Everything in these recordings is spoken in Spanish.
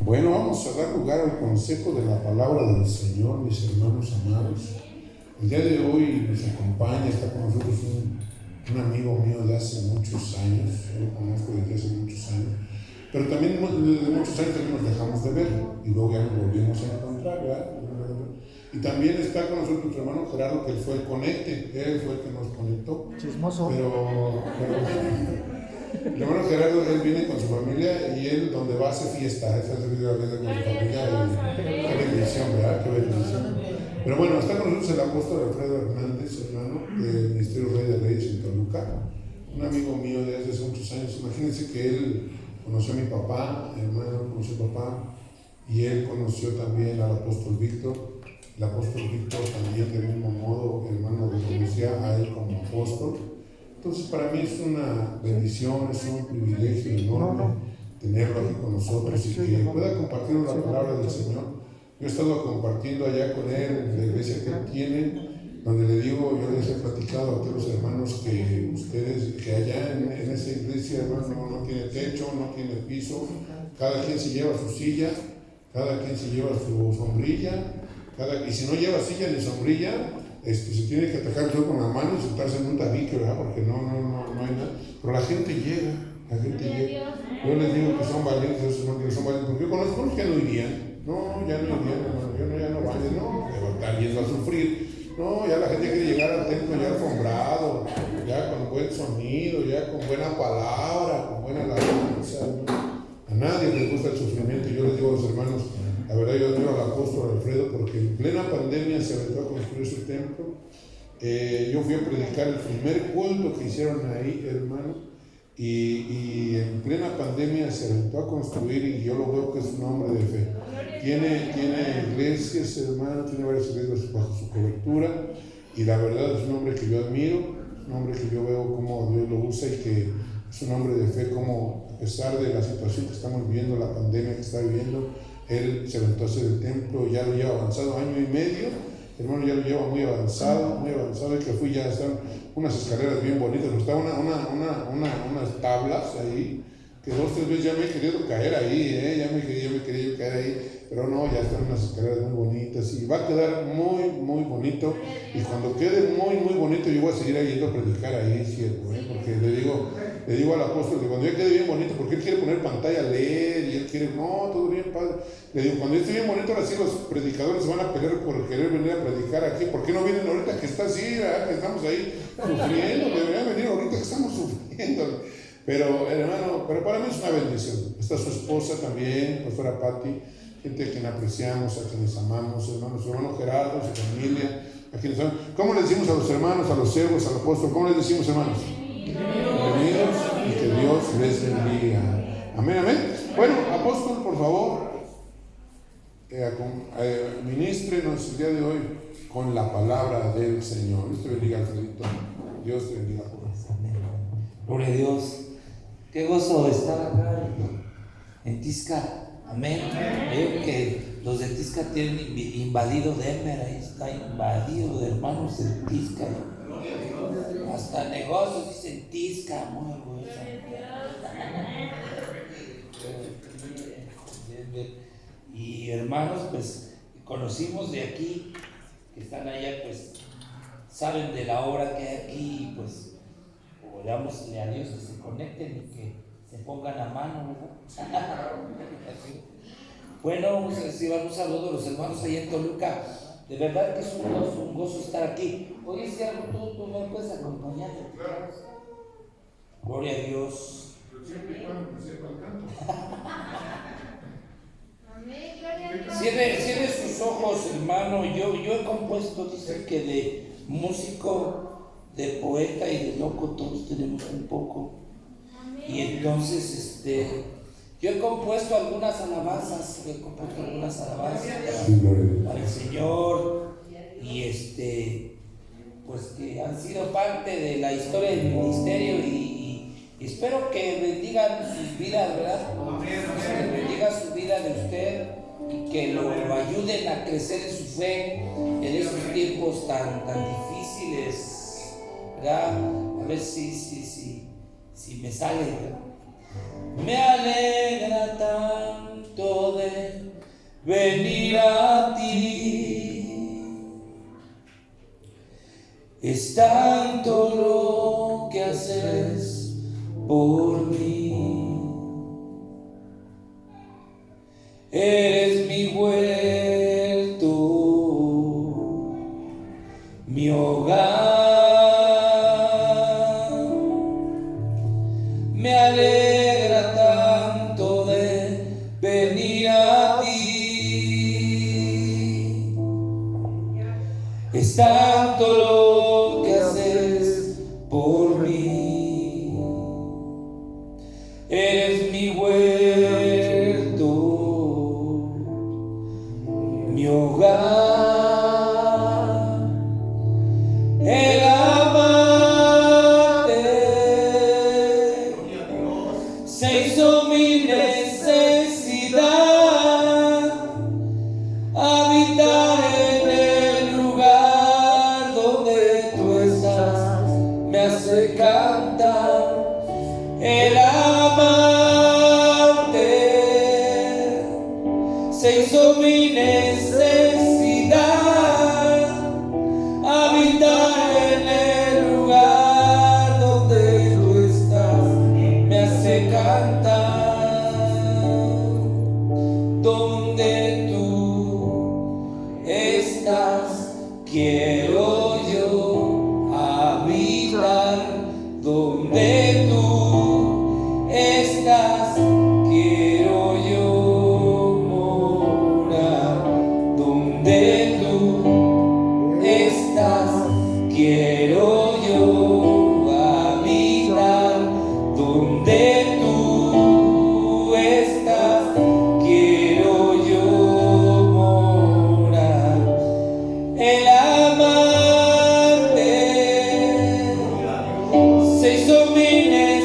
Bueno, vamos a dar lugar al consejo de la palabra del Señor, mis hermanos amados. El día de hoy nos acompaña, está con nosotros un amigo mío de hace muchos años. Yo lo conozco desde hace muchos años, pero también desde muchos años también nos dejamos de ver y luego ya nos volvimos a encontrar, ¿verdad? Y también está con nosotros nuestro hermano Gerardo, que fue el conecte, él fue el que nos conectó. Chismoso. Pero el hermano Gerardo, él viene con su familia y él donde va hace fiesta, esa es la vida con su familia. Qué bendición, ¿verdad? Qué bendición. Pero bueno, está con nosotros el apóstol Alfredo Hernández, hermano, del Ministerio Rey de Reyes en Toluca, un amigo mío de hace muchos años. Imagínense que él conoció a mi papá, hermano, conoció a papá, y él conoció también al apóstol Víctor. El apóstol Víctor también, del mismo modo, hermano, reconocía a él como apóstol. Entonces, para mí es una bendición, es un privilegio enorme tenerlo aquí con nosotros y que pueda compartir la palabra del Señor. Yo he estado compartiendo allá con él en la iglesia que él tiene, donde le digo, yo les he platicado a todos los hermanos que ustedes, que allá en esa iglesia, hermano, no tiene techo, no tiene piso, cada quien se lleva su silla, cada quien se lleva su sombrilla, y si no lleva silla ni sombrilla, se tiene que atacar todo con la mano y sentarse en un tabique, ¿verdad? Porque no hay nada. Pero la gente llega. Yo les digo que son valientes, que son valientes, porque yo conozco los que no irían. No, ya no irían, hermano, ya no van, no, también va a sufrir. No, ya la gente quiere llegar al templo ya alfombrado, ya con buen sonido, ya con buena palabra, con buena alabanza. A nadie les gusta el sufrimiento. Yo les digo a los hermanos, la verdad yo admiro al apóstol Alfredo porque en plena pandemia se aventó a construir su templo. Yo fui a predicar el primer culto que hicieron ahí, hermano, y en plena pandemia se aventó a construir, y yo lo veo que es un hombre de fe. Tiene iglesias, hermano, tiene varias iglesias bajo su cobertura, y la verdad es un hombre que yo admiro, un hombre que yo veo cómo Dios lo usa y que es un hombre de fe, como a pesar de la situación que estamos viviendo, la pandemia que está viviendo, él se aventó a hacer el templo, ya lo lleva avanzado año y medio, hermano, ya lo lleva muy avanzado, y que fui, ya están unas escaleras bien bonitas, pero está unas tablas ahí, que 2 o 3 veces ya me he querido caer ahí, ya me quería yo caer ahí, pero no, ya están unas escaleras muy bonitas, y va a quedar muy, muy bonito, y cuando quede muy, muy bonito, yo voy a seguir yendo a predicar ahí, cierto, porque le digo al apóstol que cuando ya quede bien bonito, porque él quiere poner pantalla LED y él quiere, no, todo bien padre. Le digo, cuando ya esté bien bonito, ahora sí los predicadores se van a pelear por querer venir a predicar aquí. ¿Por qué no vienen ahorita que está así, ¿verdad? Que estamos ahí sufriendo? Deberían venir ahorita que estamos sufriendo. Pero, hermano, pero para mí es una bendición. Está su esposa también, pastora Patti, gente a quien apreciamos, a quienes amamos, hermanos, su hermano Gerardo, su familia, a quienes amamos. ¿Cómo les decimos a los hermanos, a los siervos, al apóstol? ¿Cómo les decimos, hermanos? Bienvenidos y que Dios les bendiga. Amén, amén. Bueno, apóstol, por favor, ministrenos el día de hoy con la palabra del Señor. Dios te bendiga, Alfredito. Dios te bendiga. Amén. Gloria a Dios. Qué gozo estar acá en Tizca. Amén. Veo que los de Tizca tienen invadido Denver. Ahí está invadido de hermanos en Tizca. Hasta negocios dicen Tizca. Muy bueno. Y hermanos, pues conocimos de aquí, que están allá, pues saben de la obra que hay aquí, y pues orámosle a Dios que se conecten y que se pongan a mano, ¿verdad? Bueno, pues reciban un saludo a los hermanos allá en Toluca. De verdad que es un gozo estar aquí. Oye, si algo tú me puedes acompañar. Gloria a Dios. Cierre sus ojos, hermano. Yo he compuesto, dice que de músico, de poeta y de loco todos tenemos un poco. Y entonces, yo he compuesto algunas alabanzas, para el Señor, y pues que han sido parte de la historia del ministerio, y espero que bendigan sus vidas, ¿verdad? Que bendiga su vida de usted y que lo ayuden a crecer en su fe en esos tiempos tan difíciles, ¿verdad? A ver si me sale, ¿verdad? Me alegra tanto de venir a ti. Es tanto lo que haces por mí. Eres mi huerto, mi hogar. Me alegra tanto de venir a ti. Es tanto lo que haces por mí. Eres mi huerto, mi hogar. El amarte se hizo mi necesidad. Habitar en el lugar donde tú estás me hace cantar. El amarte se hizo mi necesidad. Habitar en el lugar donde tú estás me hace cantar. Donde tú estás, quiero yo habitar. Donde tú estás, quiero yo morar. Donde tú estás, quiero yo habitar. Donde tú estás, quiero yo morar. El amarte se hizo mi necesidad.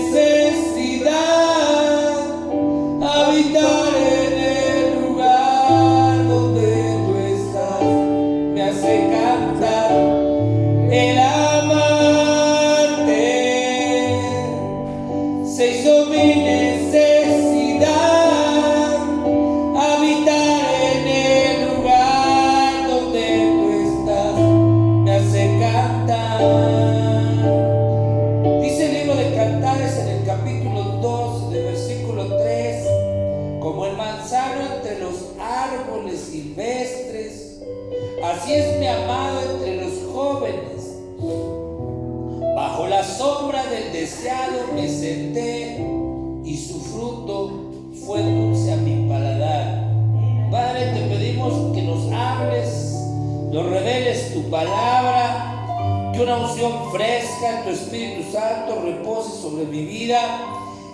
Habitar en el lugar donde tú estás me hace cantar. El amarte se hizo mi necesidad. Habitar en el lugar donde tú estás me hace cantar. Dice el libro de Cantares en el capítulo 2, de versículo 3: como el manzano entre los árboles silvestres, así es mi amado entre los jóvenes. Bajo la sombra del deseado me senté, y su fruto fue dulce a mi paladar. Padre, te pedimos que nos hables, nos reveles tu palabra, que una unción fresca, tu Espíritu Santo repose sobre mi vida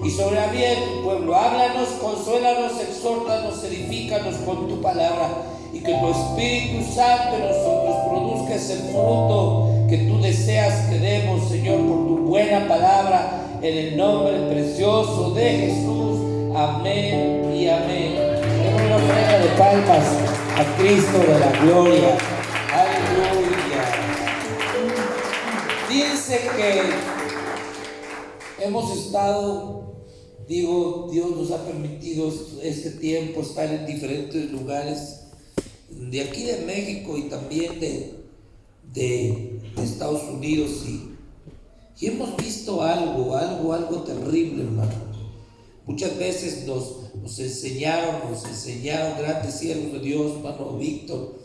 y sobre la vida de tu pueblo. Háblanos, consuélanos, exhórtanos, edifícanos con tu palabra, y que tu Espíritu Santo en nosotros produzca ese fruto que tú deseas que demos, Señor, por tu buena palabra, en el nombre precioso de Jesús. Amén y amén. Demos una ofrenda de palmas a Cristo de la gloria. Aleluya. Dice que hemos estado, Dios nos ha permitido este tiempo estar en diferentes lugares de aquí de México y también de Estados Unidos, y hemos visto algo terrible, hermano. Muchas veces nos enseñaron grandes siervos de Dios, hermano Víctor,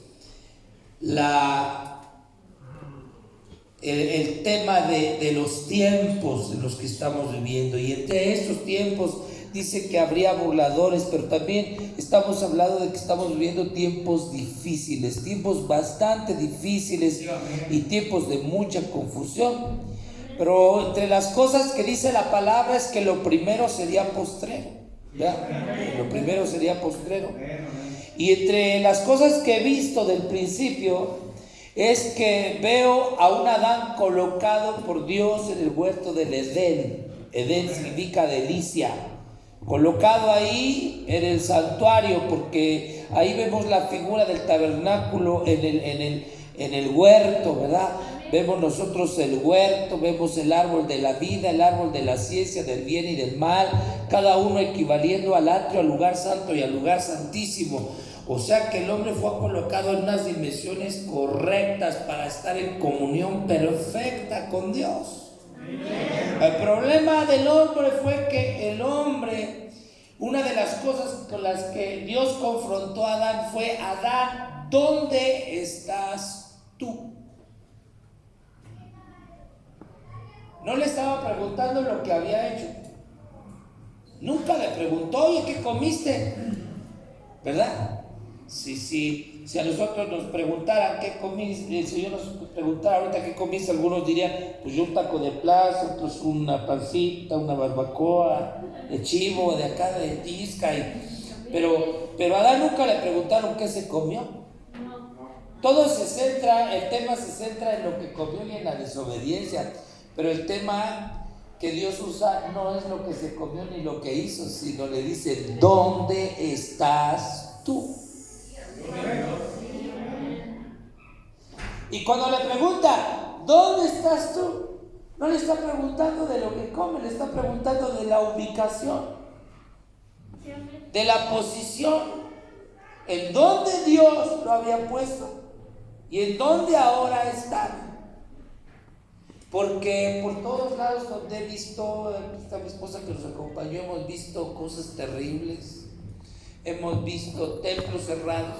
el tema de los tiempos en los que estamos viviendo. Y entre estos tiempos dice que habría burladores, pero también estamos hablando de que estamos viviendo tiempos difíciles, tiempos bastante difíciles y tiempos de mucha confusión. Pero entre las cosas que dice la palabra es que lo primero sería postrero, ¿verdad? Lo primero sería postrero. Y entre las cosas que he visto del principio es que veo a un Adán colocado por Dios en el huerto del Edén. Edén significa delicia. Colocado ahí en el santuario, porque ahí vemos la figura del tabernáculo en el huerto, ¿verdad? Vemos nosotros el huerto, vemos el árbol de la vida, el árbol de la ciencia, del bien y del mal, cada uno equivaliendo al atrio, al lugar santo y al lugar santísimo. O sea que el hombre fue colocado en unas dimensiones correctas para estar en comunión perfecta con Dios. El problema del hombre fue que el hombre, una de las cosas con las que Dios confrontó a Adán fue: Adán, ¿dónde estás tú? No le estaba preguntando lo que había hecho. Nunca le preguntó: oye, ¿qué comiste? ¿Verdad? Si a nosotros nos preguntaran qué comiste, si yo nos preguntara ahorita qué comiste, algunos dirían: pues yo un taco de plaza, otros una pancita, una barbacoa de chivo, de acá de Tisca. Pero a Adán nunca le preguntaron qué se comió. Todo el tema se centra en lo que comió y en la desobediencia. Pero el tema que Dios usa no es lo que se comió ni lo que hizo, sino le dice: ¿dónde estás tú? Y cuando le pregunta: ¿dónde estás tú?, no le está preguntando de lo que come, le está preguntando de la ubicación, de la posición, en donde Dios lo había puesto y en donde ahora está. Porque por todos lados donde he visto, aquí está mi esposa que nos acompañó, hemos visto cosas terribles. Hemos visto templos cerrados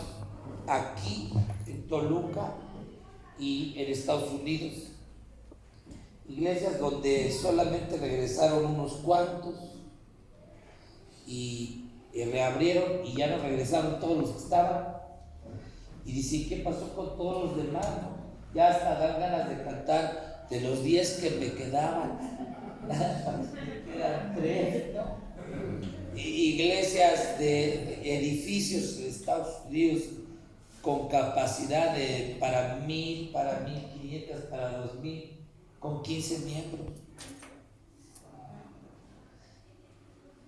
aquí en Toluca y en Estados Unidos. Iglesias donde solamente regresaron unos cuantos y reabrieron y ya no regresaron todos los que estaban. Y dicen: ¿qué pasó con todos los demás? Ya hasta dan ganas de cantar: de los 10 que me quedaban, quedan 3, ¿no? Iglesias de edificios de Estados Unidos con capacidad para 1,000, para 1,500, para 2,000, con 15 miembros.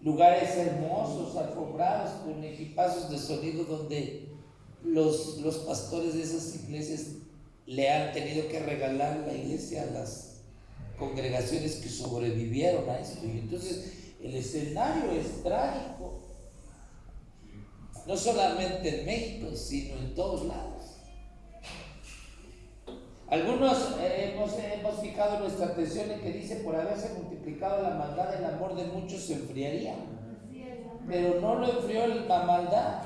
Lugares hermosos, alfombrados, con equipazos de sonido, donde los pastores de esas iglesias le han tenido que regalar la iglesia a las congregaciones que sobrevivieron a esto. Y entonces el escenario es trágico, no solamente en México, sino en todos lados. Algunos hemos fijado nuestra atención en que dice: por haberse multiplicado la maldad, el amor de muchos se enfriaría. Pero no lo enfrió la maldad,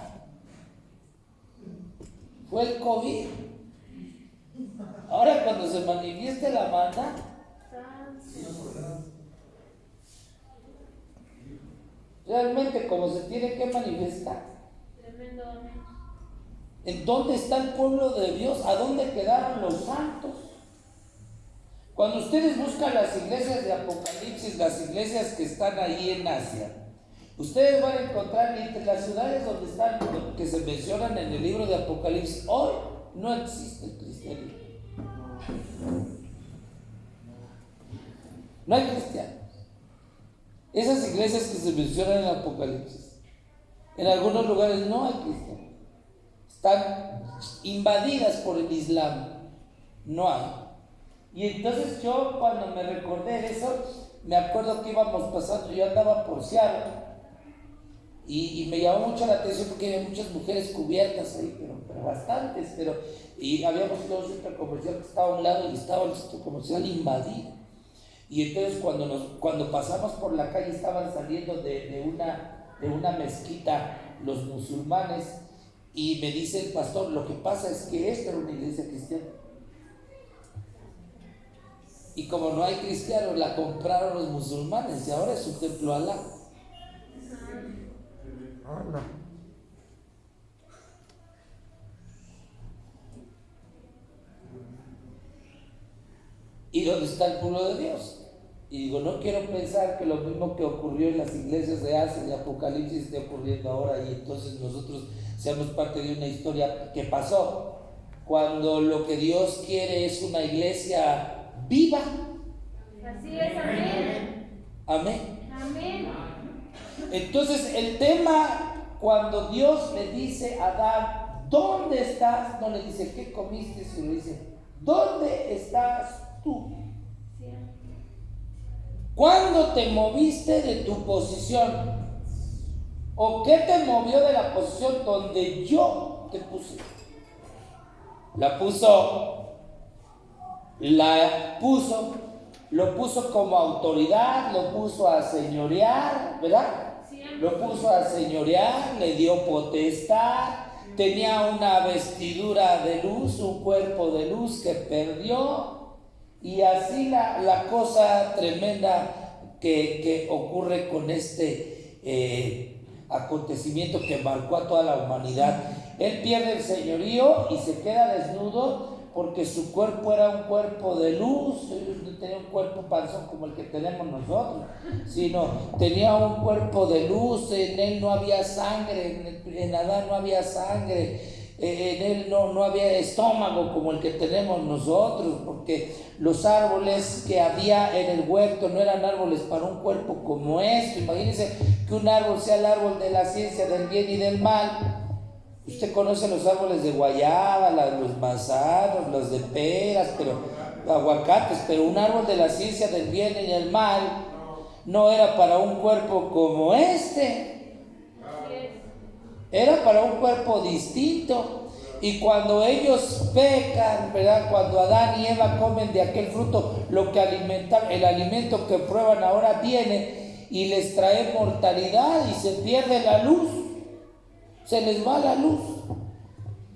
fue el COVID. Ahora, cuando se manifieste la maldad, realmente como se tiene que manifestar. ¿En dónde está el pueblo de Dios? ¿A dónde quedaron los santos? Cuando ustedes buscan las iglesias de Apocalipsis, las iglesias que están ahí en Asia, ustedes van a encontrar entre las ciudades donde están, que se mencionan en el libro de Apocalipsis, hoy no existe el cristianismo. No hay cristianos. Esas iglesias que se mencionan en el Apocalipsis, en algunos lugares no hay cristianos. Están invadidas por el Islam. No hay. Y entonces yo, cuando me recordé de eso, me acuerdo que íbamos pasando, yo andaba por Seattle y me llamó mucho la atención porque había muchas mujeres cubiertas ahí, pero bastantes, y habíamos todo un centro comercial que estaba a un lado y estaba el centro comercial invadido. Y entonces cuando pasamos por la calle estaban saliendo de una mezquita los musulmanes, y me dice el pastor: lo que pasa es que esta era una iglesia cristiana, y como no hay cristianos, la compraron los musulmanes y ahora es un templo a Alá. ¿Y dónde está el pueblo de Dios? Y digo, no quiero pensar que lo mismo que ocurrió en las iglesias de Asia, de Apocalipsis, esté ocurriendo ahora, y entonces nosotros seamos parte de una historia que pasó, cuando lo que Dios quiere es una iglesia viva. Así es, amén. Amén. Amén. Entonces el tema, cuando Dios le dice a Adán: ¿dónde estás?, no le dice: ¿qué comiste?, sino le dice: ¿dónde estás tú? ¿Cuándo te moviste de tu posición? ¿O qué te movió de la posición donde yo te puse? Lo puso como autoridad, lo puso a señorear, ¿verdad? Lo puso a señorear, le dio potestad, tenía una vestidura de luz, un cuerpo de luz que perdió, y así la cosa tremenda que ocurre con este acontecimiento que marcó a toda la humanidad. Él pierde el señorío y se queda desnudo porque su cuerpo era un cuerpo de luz. No tenía un cuerpo panzón como el que tenemos nosotros, sino tenía un cuerpo de luz. En él no había sangre, en Adán no había sangre, en él no había estómago como el que tenemos nosotros, porque los árboles que había en el huerto no eran árboles para un cuerpo como este. Imagínense que un árbol sea el árbol de la ciencia del bien y del mal. Usted conoce los árboles de guayaba, los manzanos, los de peras, aguacates, pero un árbol de la ciencia del bien y del mal no era para un cuerpo como este. Era para un cuerpo distinto. Y cuando ellos pecan, ¿verdad? Cuando Adán y Eva comen de aquel fruto, lo que alimentan, el alimento que prueban ahora viene y les trae mortalidad y se pierde la luz. Se les va la luz.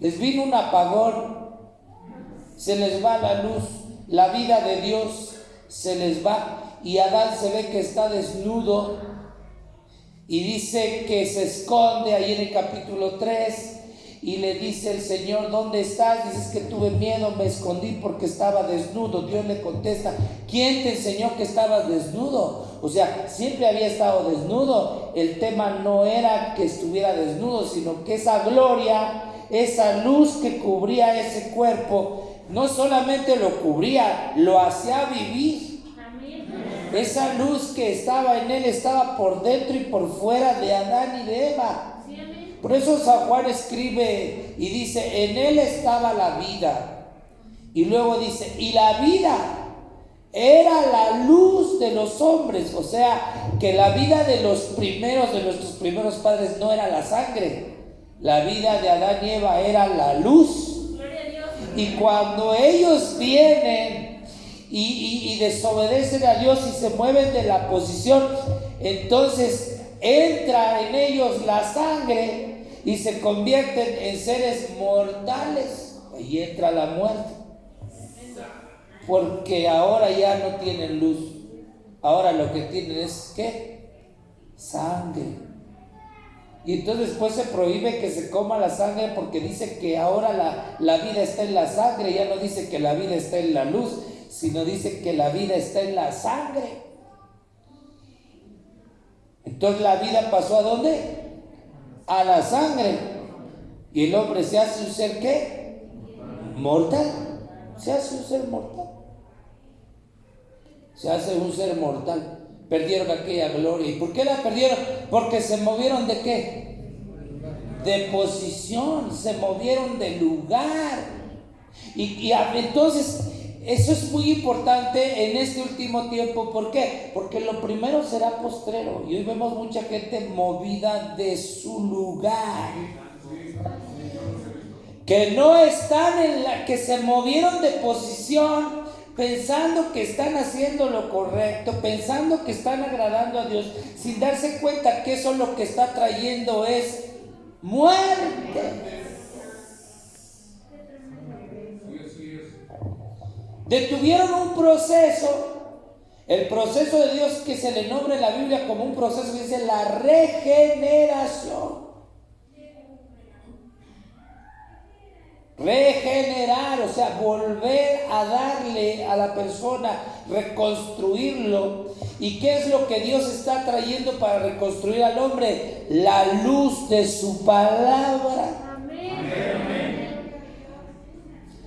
Les vino un apagón. Se les va la luz. La vida de Dios se les va. Y Adán se ve que está desnudo. Y dice que se esconde ahí en el capítulo 3. Y le dice el Señor: ¿dónde estás? Dices que tuve miedo, me escondí porque estaba desnudo. Dios le contesta: ¿quién te enseñó que estabas desnudo? O sea, siempre había estado desnudo. El tema no era que estuviera desnudo, sino que esa gloria, esa luz que cubría ese cuerpo, no solamente lo cubría, lo hacía vivir. Esa luz que estaba en él estaba por dentro y por fuera de Adán y de Eva. Por eso San Juan escribe y dice: en él estaba la vida. Y luego dice: y la vida era la luz de los hombres. O sea, que la vida de nuestros primeros padres no era la sangre. La vida de Adán y Eva era la luz. Y cuando ellos vienen y desobedecen a Dios y se mueven de la posición, entonces entra en ellos la sangre y se convierten en seres mortales. Ahí entra la muerte, porque ahora ya no tienen luz. Ahora lo que tienen es ¿qué? Sangre. Y entonces después se prohíbe que se coma la sangre, porque dice que ahora la vida está en la sangre. Ya no dice que la vida está en la luz, sino dice que la vida está en la sangre. Entonces la vida pasó ¿a dónde? A la sangre. Y el hombre se hace un ser ¿qué? Mortal. Se hace un ser mortal. Se hace un ser mortal. Perdieron aquella gloria. ¿Y por qué la perdieron? Porque se movieron ¿de qué? De posición. Se movieron de lugar. Y entonces eso es muy importante en este último tiempo. ¿Por qué? Porque lo primero será postrero. Y hoy vemos mucha gente movida de su lugar, que no están que se movieron de posición, pensando que están haciendo lo correcto, pensando que están agradando a Dios, sin darse cuenta que eso lo que está trayendo es muerte. Detuvieron un proceso, el proceso de Dios que se le nombra en la Biblia como un proceso que dice la regeneración. Regenerar, o sea, volver a darle a la persona, reconstruirlo. ¿Y qué es lo que Dios está trayendo para reconstruir al hombre? La luz de su palabra. Amén.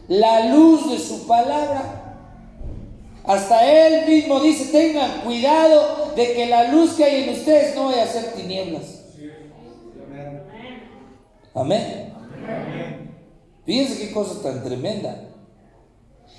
La luz de su palabra. Hasta Él mismo dice: tengan cuidado de que la luz que hay en ustedes no vaya a ser tinieblas. Amén. Amén. Fíjense qué cosa tan tremenda.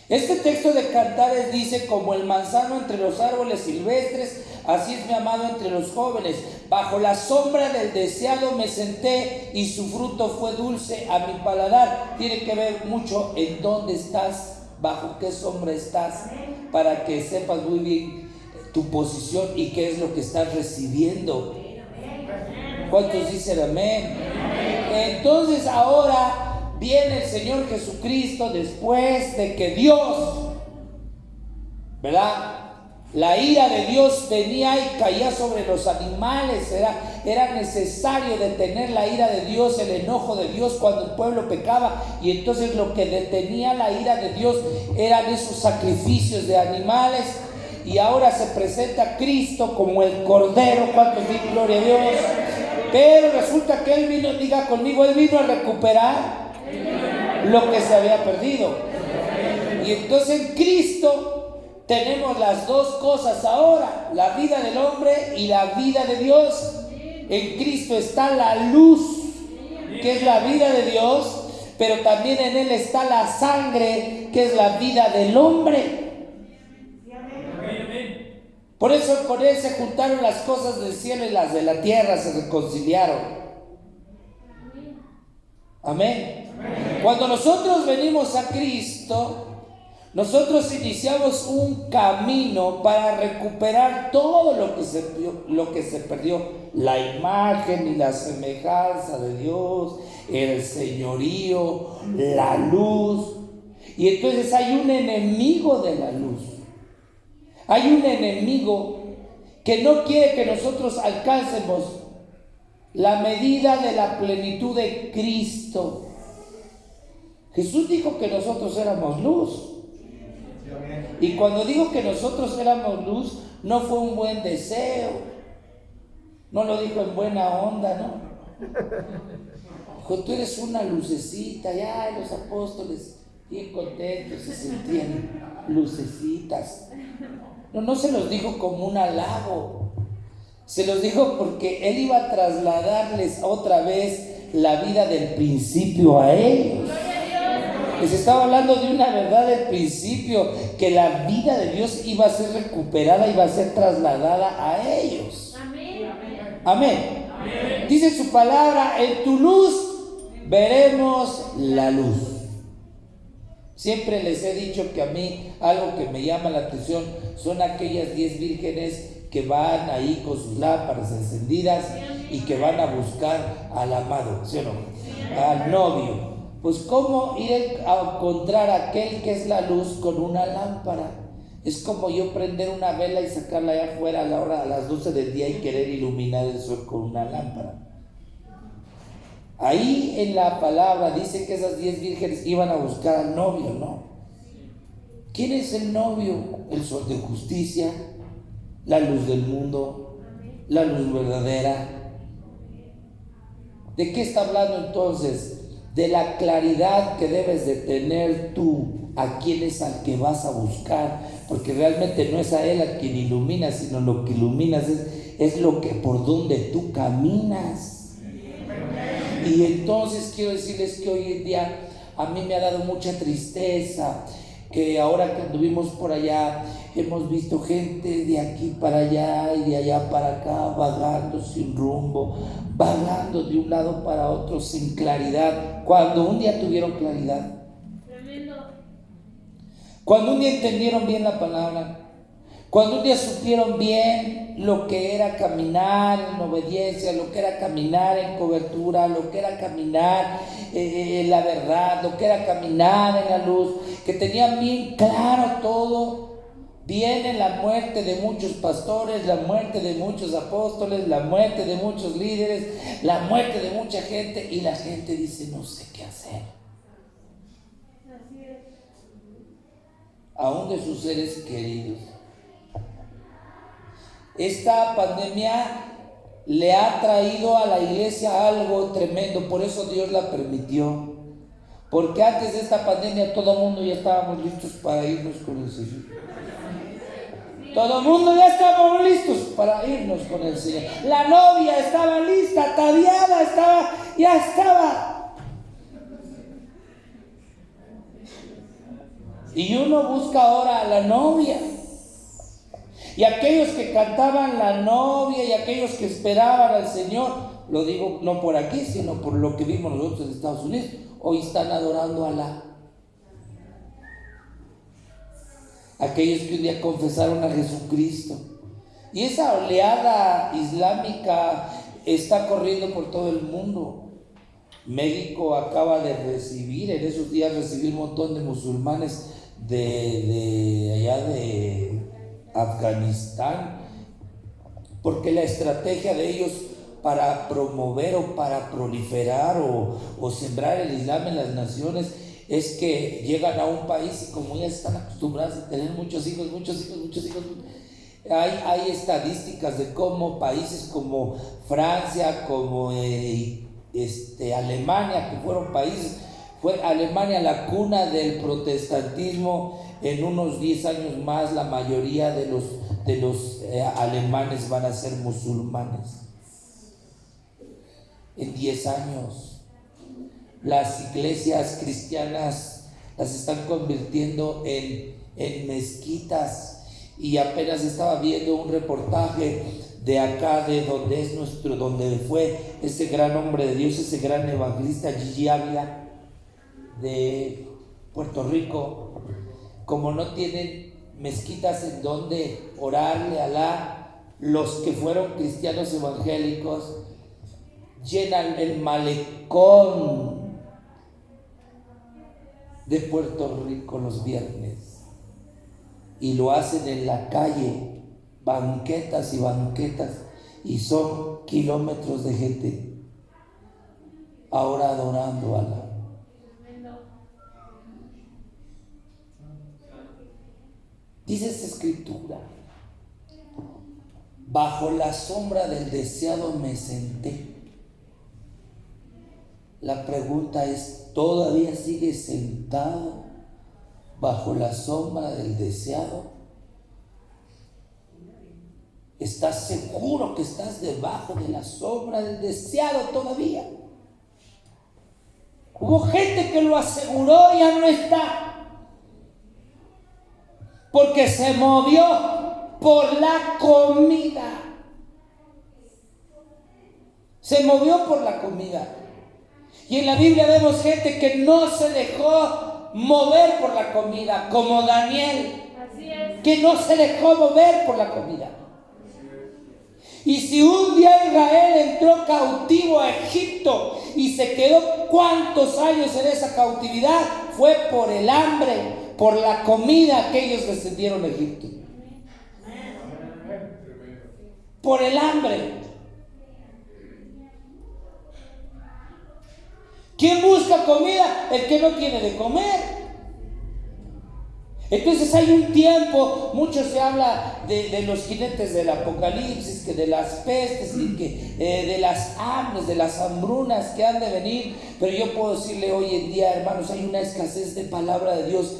Este texto de Cantares dice: como el manzano entre los árboles silvestres, así es mi amado entre los jóvenes. Bajo la sombra del deseado me senté y su fruto fue dulce a mi paladar. Tiene que ver mucho en dónde estás, bajo qué sombra estás, para que sepas muy bien tu posición y qué es lo que estás recibiendo. ¿Cuántos dicen amén? Entonces ahora viene el Señor Jesucristo después de que Dios, ¿verdad? La ira de Dios venía y caía sobre los animales. Era necesario detener la ira de Dios, el enojo de Dios cuando el pueblo pecaba. Y entonces lo que detenía la ira de Dios eran esos sacrificios de animales. Y ahora se presenta Cristo como el Cordero. ¿Cuántos dicen gloria a Dios? Pero resulta que Él vino, diga conmigo, Él vino a recuperar lo que se había perdido. Y entonces en Cristo tenemos las dos cosas ahora: la vida del hombre y la vida de Dios. En Cristo está la luz, que es la vida de Dios, pero también en Él está la sangre, que es la vida del hombre. Por eso con Él se juntaron las cosas del cielo y las de la tierra, se reconciliaron. Amén. Cuando nosotros venimos a Cristo, nosotros iniciamos un camino para recuperar todo lo que se perdió: la imagen y la semejanza de Dios, el señorío, la luz. Y entonces hay un enemigo de la luz. Hay un enemigo que no quiere que nosotros alcancemos la medida de la plenitud de Cristo. Jesús dijo que nosotros éramos luz. Y cuando dijo que nosotros éramos luz, no fue un buen deseo. No lo dijo en buena onda, ¿no? Dijo: tú eres una lucecita. Ya los apóstoles bien contentos se sentían lucecitas. No se los dijo como un halago. Se los dijo porque Él iba a trasladarles otra vez la vida del principio a ellos. Les estaba hablando de una verdad del principio, que la vida de Dios iba a ser recuperada, iba a ser trasladada a ellos. Amén. Dice su palabra: en tu luz veremos la luz. Siempre les he dicho que a mí algo que me llama la atención son aquellas 10 vírgenes que van ahí con sus lámparas encendidas y que van a buscar al amado, ¿sí o no? Al novio. Pues ¿cómo ir a encontrar a aquel que es la luz con una lámpara? Es como yo prender una vela y sacarla allá afuera a las 12 del día y querer iluminar el sol con una lámpara. Ahí en la palabra dice que esas 10 vírgenes iban a buscar al novio, ¿no? ¿Quién es el novio? El sol de justicia, la luz del mundo, la luz verdadera. ¿De qué está hablando entonces? De la claridad que debes de tener tú a quién es al que vas a buscar, porque realmente no es a él a quien iluminas, sino lo que iluminas es lo que por donde tú caminas. Y entonces quiero decirles que hoy en día a mí me ha dado mucha tristeza que ahora que anduvimos por allá hemos visto gente de aquí para allá y de allá para acá vagando sin rumbo, vagando de un lado para otro sin claridad, cuando un día tuvieron claridad. Tremendo. Cuando un día entendieron bien la palabra, cuando un día supieron bien lo que era caminar en obediencia, lo que era caminar en cobertura, lo que era caminar en la verdad, lo que era caminar en la luz, que tenían bien claro todo. Viene la muerte de muchos pastores, la muerte de muchos apóstoles, la muerte de muchos líderes, la muerte de mucha gente, y la gente dice: no sé qué hacer. Así es. Aún de sus seres queridos. Esta pandemia le ha traído a la iglesia algo tremendo, por eso Dios la permitió. Porque antes de esta pandemia todo el mundo ya estábamos listos para irnos con el Señor. Todo el mundo ya estábamos listos para irnos con el Señor. La novia estaba lista, ataviada, ya estaba. Y uno busca ahora a la novia. Y aquellos que cantaban la novia y aquellos que esperaban al Señor, lo digo no por aquí, sino por lo que vimos nosotros en Estados Unidos, hoy están adorando a Alá. Aquellos que un día confesaron a Jesucristo. Y esa oleada islámica está corriendo por todo el mundo. México acaba de recibir, en esos días recibir un montón de musulmanes de allá de Afganistán, porque la estrategia de ellos para promover o para proliferar o sembrar el Islam en las naciones es que llegan a un país y como ya están acostumbrados a tener muchos hijos, hay estadísticas de cómo países como Francia, como Alemania, que fueron países, fue Alemania la cuna del protestantismo. En unos 10 años más la mayoría de los alemanes van a ser musulmanes. En 10 años las iglesias cristianas las están convirtiendo en mezquitas. Y apenas estaba viendo un reportaje de acá, de donde fue ese gran hombre de Dios, ese gran evangelista Gigi Ávila de Puerto Rico. Como no tienen mezquitas en donde orarle a Alá, los que fueron cristianos evangélicos llenan el malecón de Puerto Rico los viernes y lo hacen en la calle, banquetas y banquetas, y son kilómetros de gente ahora adorando a Alá. Dice esta escritura: bajo la sombra del deseado me senté. La pregunta es, ¿todavía sigues sentado bajo la sombra del deseado? ¿Estás seguro que estás debajo de la sombra del deseado todavía? Hubo gente que lo aseguró y ya no está, porque se movió por la comida. Se movió por la comida. Y en la Biblia vemos gente que no se dejó mover por la comida, como Daniel, que no se dejó mover por la comida. Y si un día Israel entró cautivo a Egipto y se quedó cuántos años en esa cautividad, fue por el hambre, por la comida que ellos descendieron a Egipto. Por el hambre. ¿Quién busca comida? El que no tiene de comer. Entonces hay un tiempo, mucho se habla de los jinetes del apocalipsis, que de las pestes y que de las hambres, de las hambrunas que han de venir. Pero yo puedo decirle hoy en día, hermanos, hay una escasez de palabra de Dios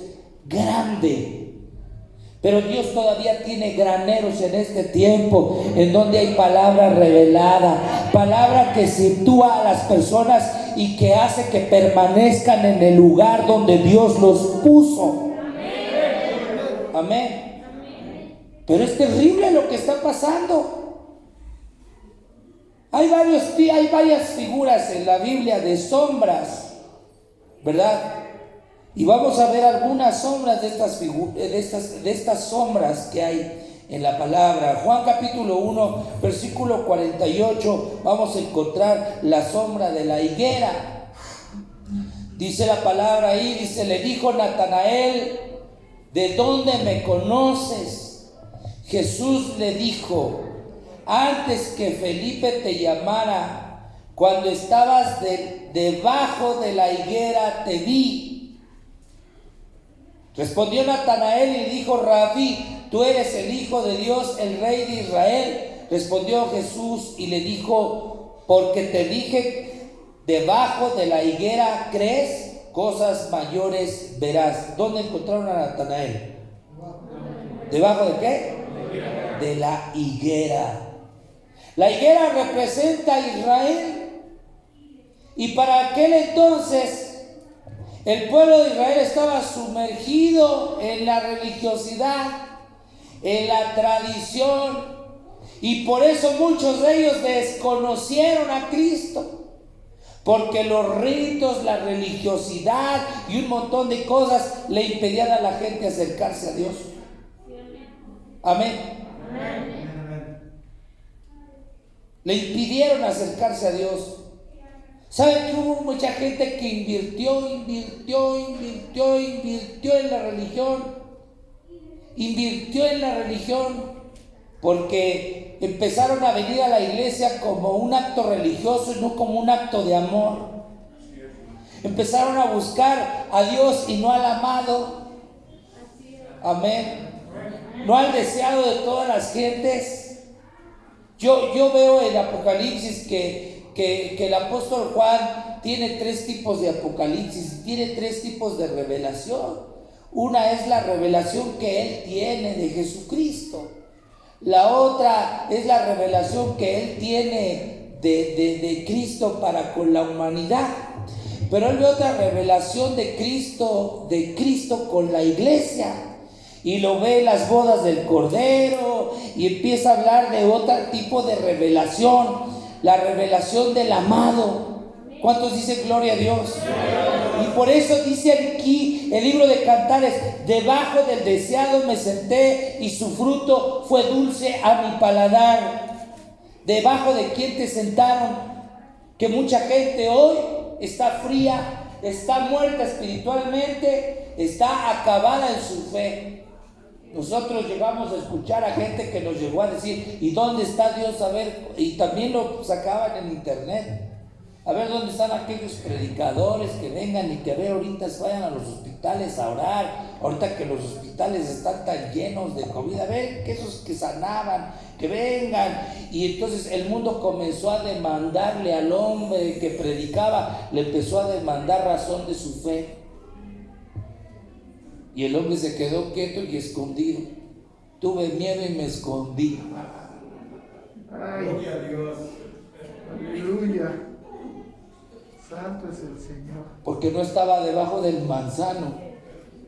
grande. Pero Dios todavía tiene graneros en este tiempo, en donde hay palabra revelada, palabra que sitúa a las personas y que hace que permanezcan en el lugar donde Dios los puso. Amén. Pero es terrible lo que está pasando. Hay varias figuras en la Biblia de sombras, ¿verdad? Y vamos a ver algunas sombras de estas sombras que hay en la palabra. Juan capítulo 1, versículo 48, vamos a encontrar la sombra de la higuera. Dice la palabra ahí, dice, le dijo Natanael, ¿de dónde me conoces? Jesús le dijo, antes que Felipe te llamara, cuando estabas debajo de la higuera te vi. Respondió Natanael y dijo, Rabí, tú eres el Hijo de Dios, el Rey de Israel. Respondió Jesús y le dijo, porque te dije, debajo de la higuera crees, cosas mayores verás. ¿Dónde encontraron a Natanael? ¿Debajo de qué? De la higuera. La higuera representa a Israel. Y para aquel entonces El pueblo de Israel estaba sumergido en la religiosidad, en la tradición, y por eso muchos de ellos desconocieron a Cristo. Porque los ritos, la religiosidad y un montón de cosas le impedían a la gente acercarse a Dios. Amén. Le impidieron acercarse a Dios. ¿Saben que hubo mucha gente que invirtió en la religión? Invirtió en la religión porque empezaron a venir a la iglesia como un acto religioso y no como un acto de amor. Empezaron a buscar a Dios y no al amado. Amén. No al deseado de todas las gentes. Yo veo en Apocalipsis que el apóstol Juan tiene 3 tipos de apocalipsis, tiene 3 tipos de revelación. Una es la revelación que él tiene de Jesucristo. La otra es la revelación que él tiene de Cristo para con la humanidad. Pero él ve otra revelación de Cristo con la iglesia. Y lo ve en las bodas del Cordero y empieza a hablar de otro tipo de revelación, la revelación del amado. ¿Cuántos dicen gloria a Dios? Y por eso dice aquí el libro de Cantares: debajo del deseado me senté y su fruto fue dulce a mi paladar. ¿Debajo de quién te sentaron? Que mucha gente hoy está fría, está muerta espiritualmente, está acabada en su fe. Nosotros llegamos a escuchar a gente que nos llegó a decir: ¿y dónde está Dios? A ver, y también lo sacaban en internet. A ver dónde están aquellos predicadores que vengan y que ahorita vayan a los hospitales a orar. Ahorita que los hospitales están tan llenos de COVID, a ver que esos que sanaban, que vengan. Y entonces el mundo comenzó a demandarle al hombre que predicaba, le empezó a demandar razón de su fe. Y el hombre se quedó quieto y escondido. Tuve miedo y me escondí. Gloria a Dios. Aleluya. Santo es el Señor. Porque no estaba debajo del manzano,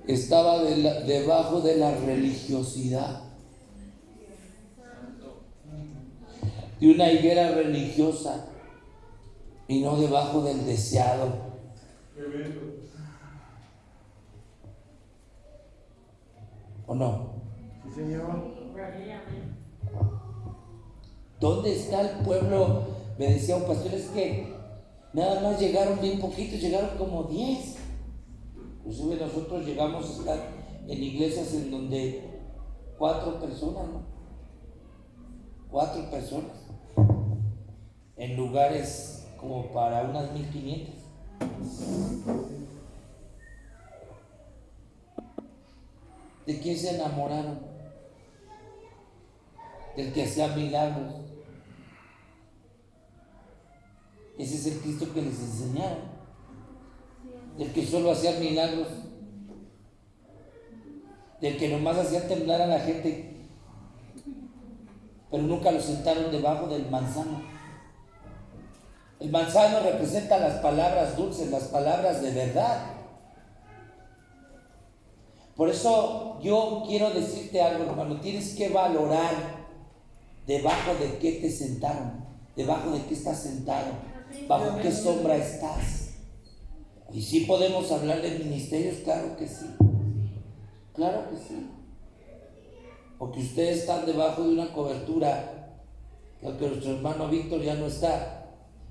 estaba debajo de la religiosidad. De una higuera religiosa y no debajo del deseado. ¿O no? Sí, Señor. ¿Dónde está el pueblo? Me decía un pastor, es que nada más llegaron bien poquitos, llegaron como 10. Inclusive nosotros llegamos a estar en iglesias en donde 4 personas, ¿no? 4 personas. En lugares como para unas 1500. ¿De quién se enamoraron? Del que hacía milagros. Ese es el Cristo que les enseñaron. Del que solo hacía milagros. Del que nomás hacía temblar a la gente. Pero nunca lo sentaron debajo del manzano. El manzano representa las palabras dulces, las palabras de verdad. Por eso yo quiero decirte algo, hermano. Tienes que valorar debajo de qué te sentaron, debajo de qué estás sentado, bajo qué sombra estás. Y sí podemos hablar de ministerios, claro que sí. Claro que sí. Porque ustedes están debajo de una cobertura, que aunque nuestro hermano Víctor ya no está,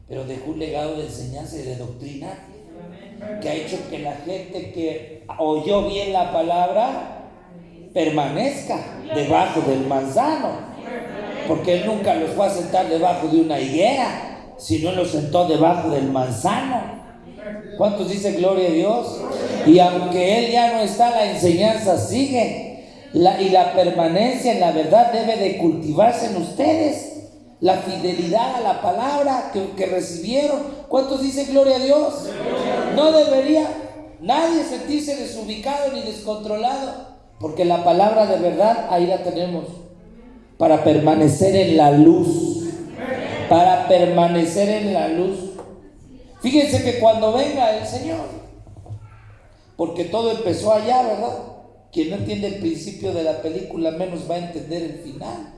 pero dejó un legado de enseñanza y de doctrina que ha hecho que la gente que oyó bien la palabra permanezca debajo del manzano, porque él nunca los fue a sentar debajo de una higuera, sino los sentó debajo del manzano. ¿Cuántos dicen gloria a Dios? Y aunque él ya no está, la enseñanza sigue, y la permanencia en la verdad debe de cultivarse en ustedes. La fidelidad a la palabra que recibieron. ¿Cuántos dicen gloria a Dios? No debería nadie sentirse desubicado ni descontrolado, porque la palabra de verdad ahí la tenemos para permanecer en la luz. Para permanecer en la luz. Fíjense que cuando venga el Señor, porque todo empezó allá, ¿verdad? Quien no entiende el principio de la película menos va a entender el final.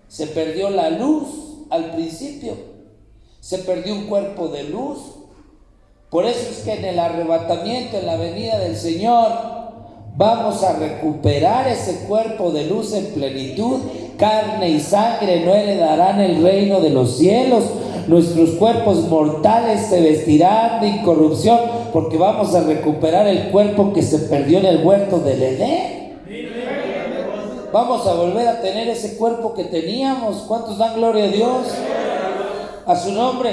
Se perdió la luz al principio, se perdió un cuerpo de luz. Por eso es que en el arrebatamiento, en la venida del Señor, vamos a recuperar ese cuerpo de luz en plenitud. Carne y sangre no heredarán el reino de los cielos. Nuestros cuerpos mortales se vestirán de incorrupción, porque vamos a recuperar el cuerpo que se perdió en el huerto del Edén. Vamos a volver a tener ese cuerpo que teníamos. ¿Cuántos dan gloria a Dios? A su nombre.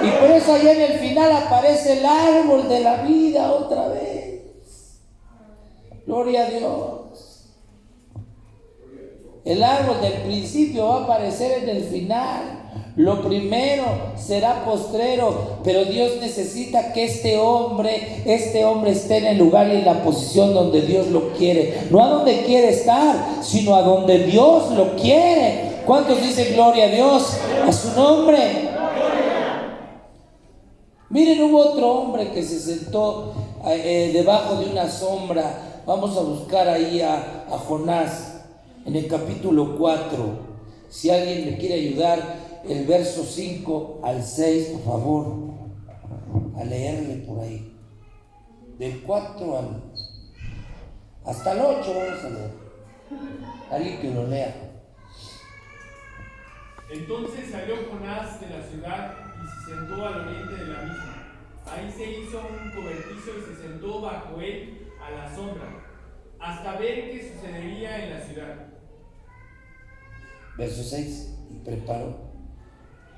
Y por eso allá en el final aparece el árbol de la vida otra vez. Gloria a Dios. El árbol del principio va a aparecer en el final. Lo primero será postrero, pero Dios necesita que este hombre esté en el lugar y en la posición donde Dios lo quiere. No a donde quiere estar, sino a donde Dios lo quiere. ¿Cuántos dicen gloria a Dios? A su nombre. Miren, hubo otro hombre que se sentó debajo de una sombra. Vamos a buscar ahí a Jonás en el capítulo 4. Si alguien me quiere ayudar, el verso 5 al 6, por favor, a leerle por ahí. Del 4 hasta el 8 vamos a leer. Alguien que lo lea. Entonces salió Jonás de la ciudad y se sentó al oriente de la misma. Ahí se hizo un cobertizo y se sentó bajo él a la sombra, hasta ver qué sucedería en la ciudad. Verso 6, y preparó.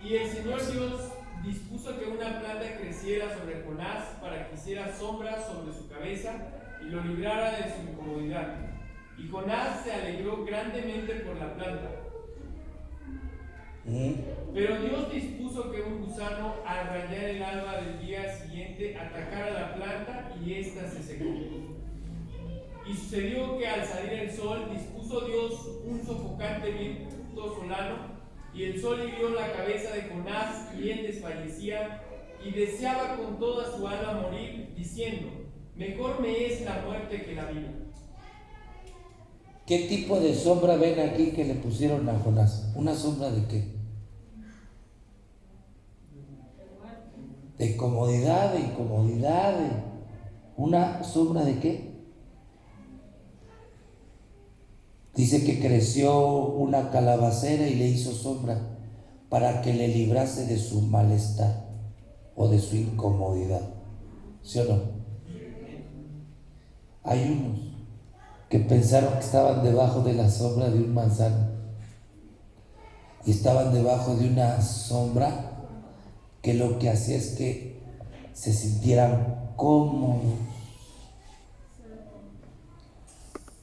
Y el Señor Dios dispuso que una planta creciera sobre Jonás para que hiciera sombra sobre su cabeza y lo librara de su incomodidad. Y Jonás se alegró grandemente por la planta. Pero Dios dispuso que un gusano, al rayar el alba del día siguiente, atacara la planta y ésta se secó. Y sucedió que al salir el sol, dispuso Dios un sofocante viento solano, y el sol hirió la cabeza de Jonás, y él desfallecía, y deseaba con toda su alma morir, diciendo: mejor me es la muerte que la vida. ¿Qué tipo de sombra ven aquí que le pusieron a Jonás? ¿Una sombra de qué? De comodidad, de incomodidad. ¿Una sombra de qué? Dice que creció una calabacera y le hizo sombra para que le librase de su malestar o de su incomodidad. ¿Sí o no? Hay unos que pensaron que estaban debajo de la sombra de un manzano y estaban debajo de una sombra que lo que hacía es que se sintieran cómodos.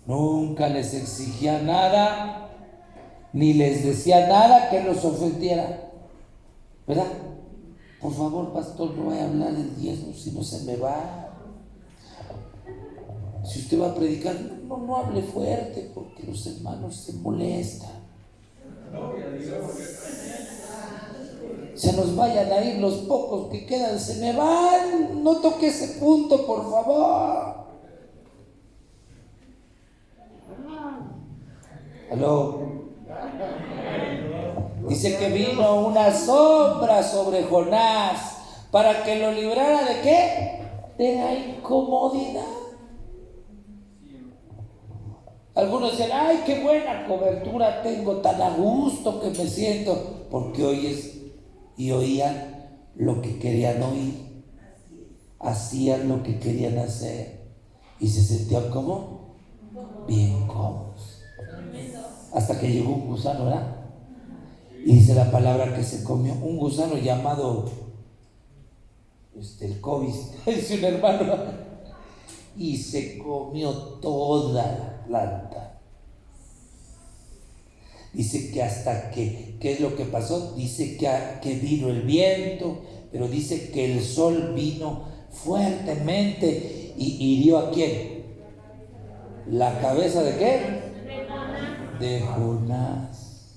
Nunca les exigía nada, ni les decía nada que los ofendiera, ¿verdad? Por favor, pastor, no vaya a hablar del diezmo, si no se me va. Si usted va a predicar, no hable fuerte, porque los hermanos se molestan. Se nos vayan a ir los pocos que quedan, se me van. No toque ese punto, por favor. Aló. Dice que vino una sombra sobre Jonás para que lo librara ¿de qué? De la incomodidad. Algunos dicen: ay, qué buena cobertura tengo, tan a gusto que me siento, porque oyes y oían lo que querían oír, hacían lo que querían hacer y se sentían como bien cómodos. Hasta que llegó un gusano, ¿verdad? Y dice la palabra que se comió un gusano llamado el COVID, dice un hermano, y se comió toda la planta. Dice que hasta que, ¿qué es lo que pasó? Dice que vino el viento, pero dice que el sol vino fuertemente y hirió ¿a quién? ¿La cabeza de qué? De Jonás.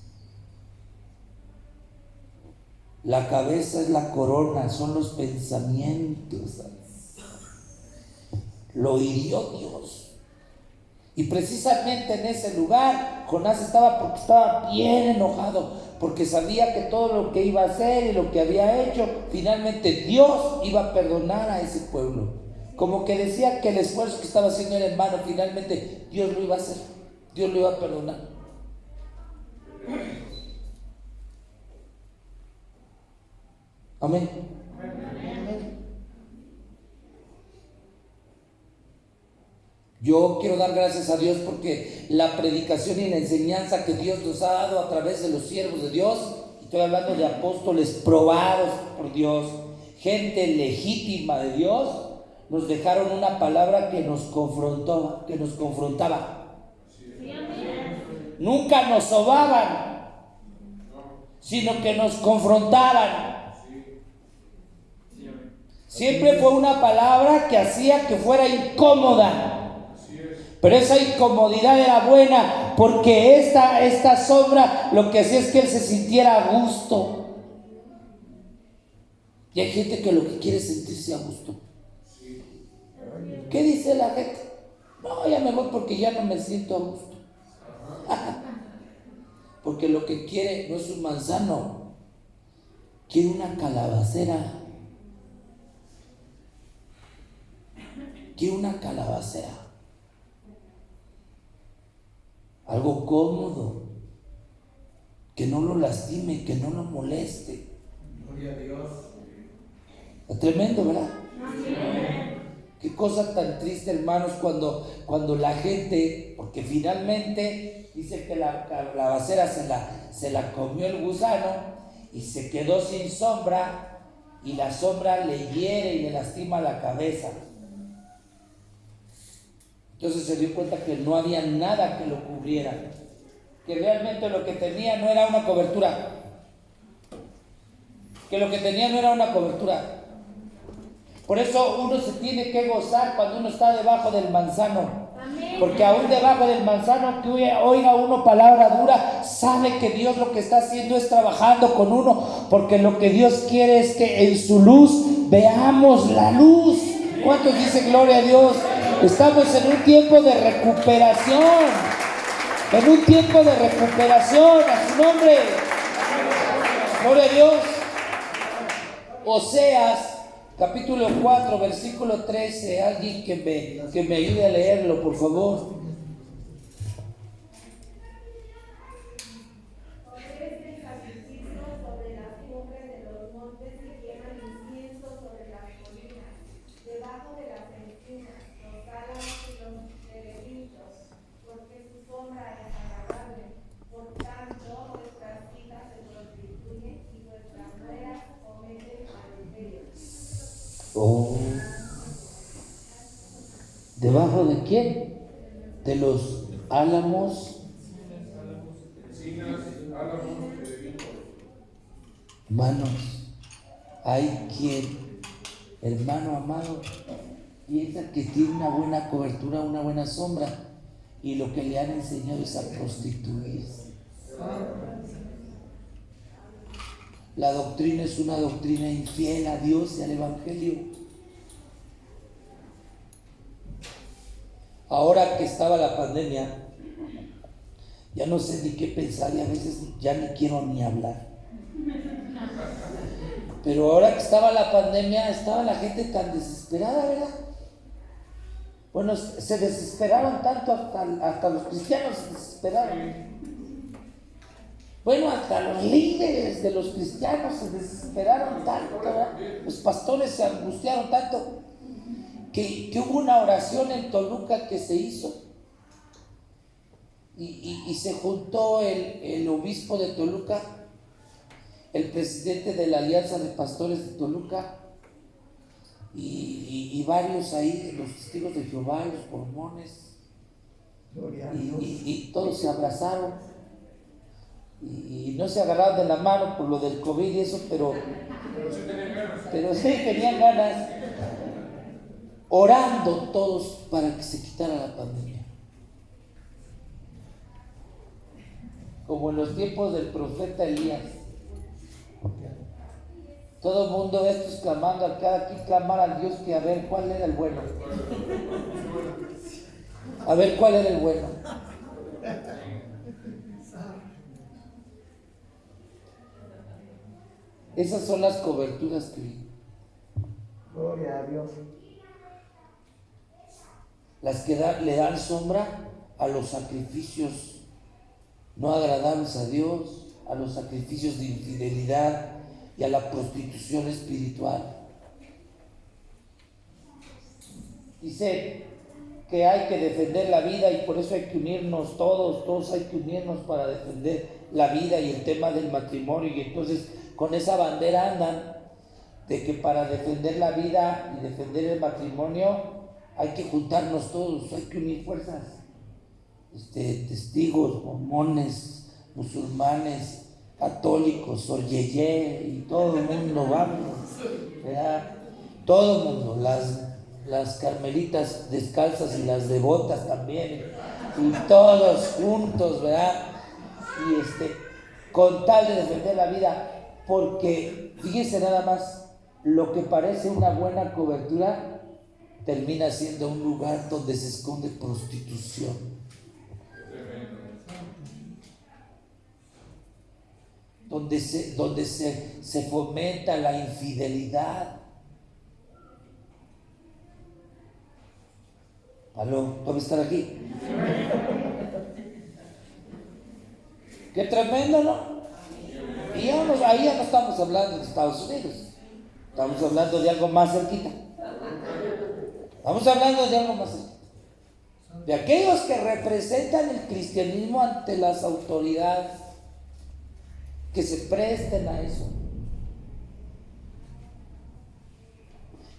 La cabeza es la corona, son los pensamientos. lo hirió Dios. Y precisamente en ese lugar Jonás estaba bien enojado, porque sabía que todo lo que iba a hacer y lo que había hecho, finalmente Dios iba a perdonar a ese pueblo. Como que decía que el esfuerzo que estaba haciendo era en vano, finalmente Dios lo iba a hacer, Dios lo iba a perdonar. Amén. Yo quiero dar gracias a Dios porque la predicación y la enseñanza que Dios nos ha dado a través de los siervos de Dios, y estoy hablando de apóstoles probados por Dios, gente legítima de Dios, nos dejaron una palabra que nos confrontaba. Nunca nos sobaban, sino que nos confrontaban. Siempre fue una palabra que hacía que fuera incómoda. Pero esa incomodidad era buena, porque esta sombra lo que hacía es que él se sintiera a gusto. Y hay gente que lo que quiere es sentirse a gusto. ¿Qué dice la gente? No, ya me voy porque ya no me siento a gusto. Porque lo que quiere no es un manzano, quiere una calabacera. Quiere una calabacera. Algo cómodo, que no lo lastime, que no lo moleste. Gloria a Dios. Es tremendo, ¿verdad? Qué cosa tan triste, hermanos, cuando la gente, porque finalmente dice que la calabacera se la comió el gusano y se quedó sin sombra, y la sombra le hiere y le lastima la cabeza. Entonces se dio cuenta que no había nada que lo cubriera, que realmente lo que tenía no era una cobertura, Por eso uno se tiene que gozar cuando uno está debajo del manzano. Porque aún debajo del manzano, que oiga uno palabra dura, sabe que Dios lo que está haciendo es trabajando con uno, porque lo que Dios quiere es que en su luz veamos la luz. ¿Cuántos dicen gloria a Dios? Estamos en un tiempo de recuperación. A su nombre. Gloria a Dios. Oseas capítulo 4, versículo 13. Alguien que me ayude a leerlo, por favor. Oh. ¿Debajo de quién? De los álamos. Hermanos, hay quien, hermano amado, piensa que tiene una buena cobertura, una buena sombra, y lo que le han enseñado es a prostituirse. La doctrina es una doctrina infiel a Dios y al Evangelio. Ahora que estaba la pandemia, ya no sé ni qué pensar y a veces ya ni quiero ni hablar. Pero ahora que estaba la pandemia, estaba la gente tan desesperada, ¿verdad? Bueno, se desesperaron tanto, hasta los cristianos se desesperaron. Bueno, hasta los líderes de los cristianos se desesperaron tanto, ¿verdad? Los pastores se angustiaron tanto que hubo una oración en Toluca que se hizo y se juntó el obispo de Toluca, el presidente de la Alianza de Pastores de Toluca y varios ahí, los testigos de Jehová, los mormones, y todos se abrazaron. Y no se agarraron de la mano por lo del COVID y eso, pero sí tenían ganas, orando todos para que se quitara la pandemia. Como en los tiempos del profeta Elías. Todo el mundo estos clamando, a cada quien clamar al Dios que a ver cuál era el bueno. A ver cuál era el bueno. Esas son las coberturas que vi. Gloria a Dios. Las que le dan sombra a los sacrificios no agradables a Dios, a los sacrificios de infidelidad y a la prostitución espiritual. Dice que hay que defender la vida y por eso hay que unirnos todos hay que unirnos para defender la vida y el tema del matrimonio, y entonces con esa bandera andan de que para defender la vida y defender el matrimonio hay que juntarnos todos, hay que unir fuerzas. Testigos, mormones, musulmanes, católicos, Oryeye y todo el mundo, vamos, ¿verdad? Todo el mundo, las carmelitas descalzas y las devotas también, y todos juntos, ¿verdad? Y con tal de defender la vida, porque fíjense nada más, lo que parece una buena cobertura termina siendo un lugar donde se esconde prostitución. Donde se fomenta la infidelidad. ¿Aló? ¿Dónde están aquí? ¡Qué tremendo!, ¿no? Y ahí ya no estamos hablando de Estados Unidos. Estamos hablando de algo más cerquita. Estamos hablando de algo más cerquita. De aquellos que representan el cristianismo ante las autoridades, que se presten a eso,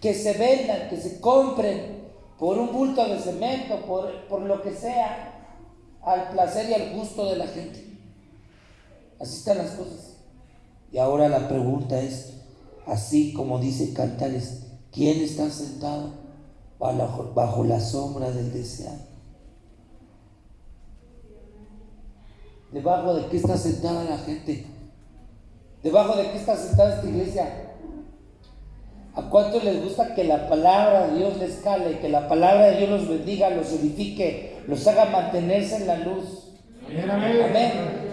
que se vendan, que se compren por un bulto de cemento, por lo que sea, al placer y al gusto de la gente. Así están las cosas. Y ahora la pregunta es, así como dice Cantares, ¿quién está sentado bajo la sombra del deseado? ¿Debajo de qué está sentada la gente? ¿Debajo de qué está sentada esta iglesia? ¿A cuántos les gusta que la palabra de Dios les cale, que la palabra de Dios los bendiga, los edifique, los haga mantenerse en la luz? Amén, amén.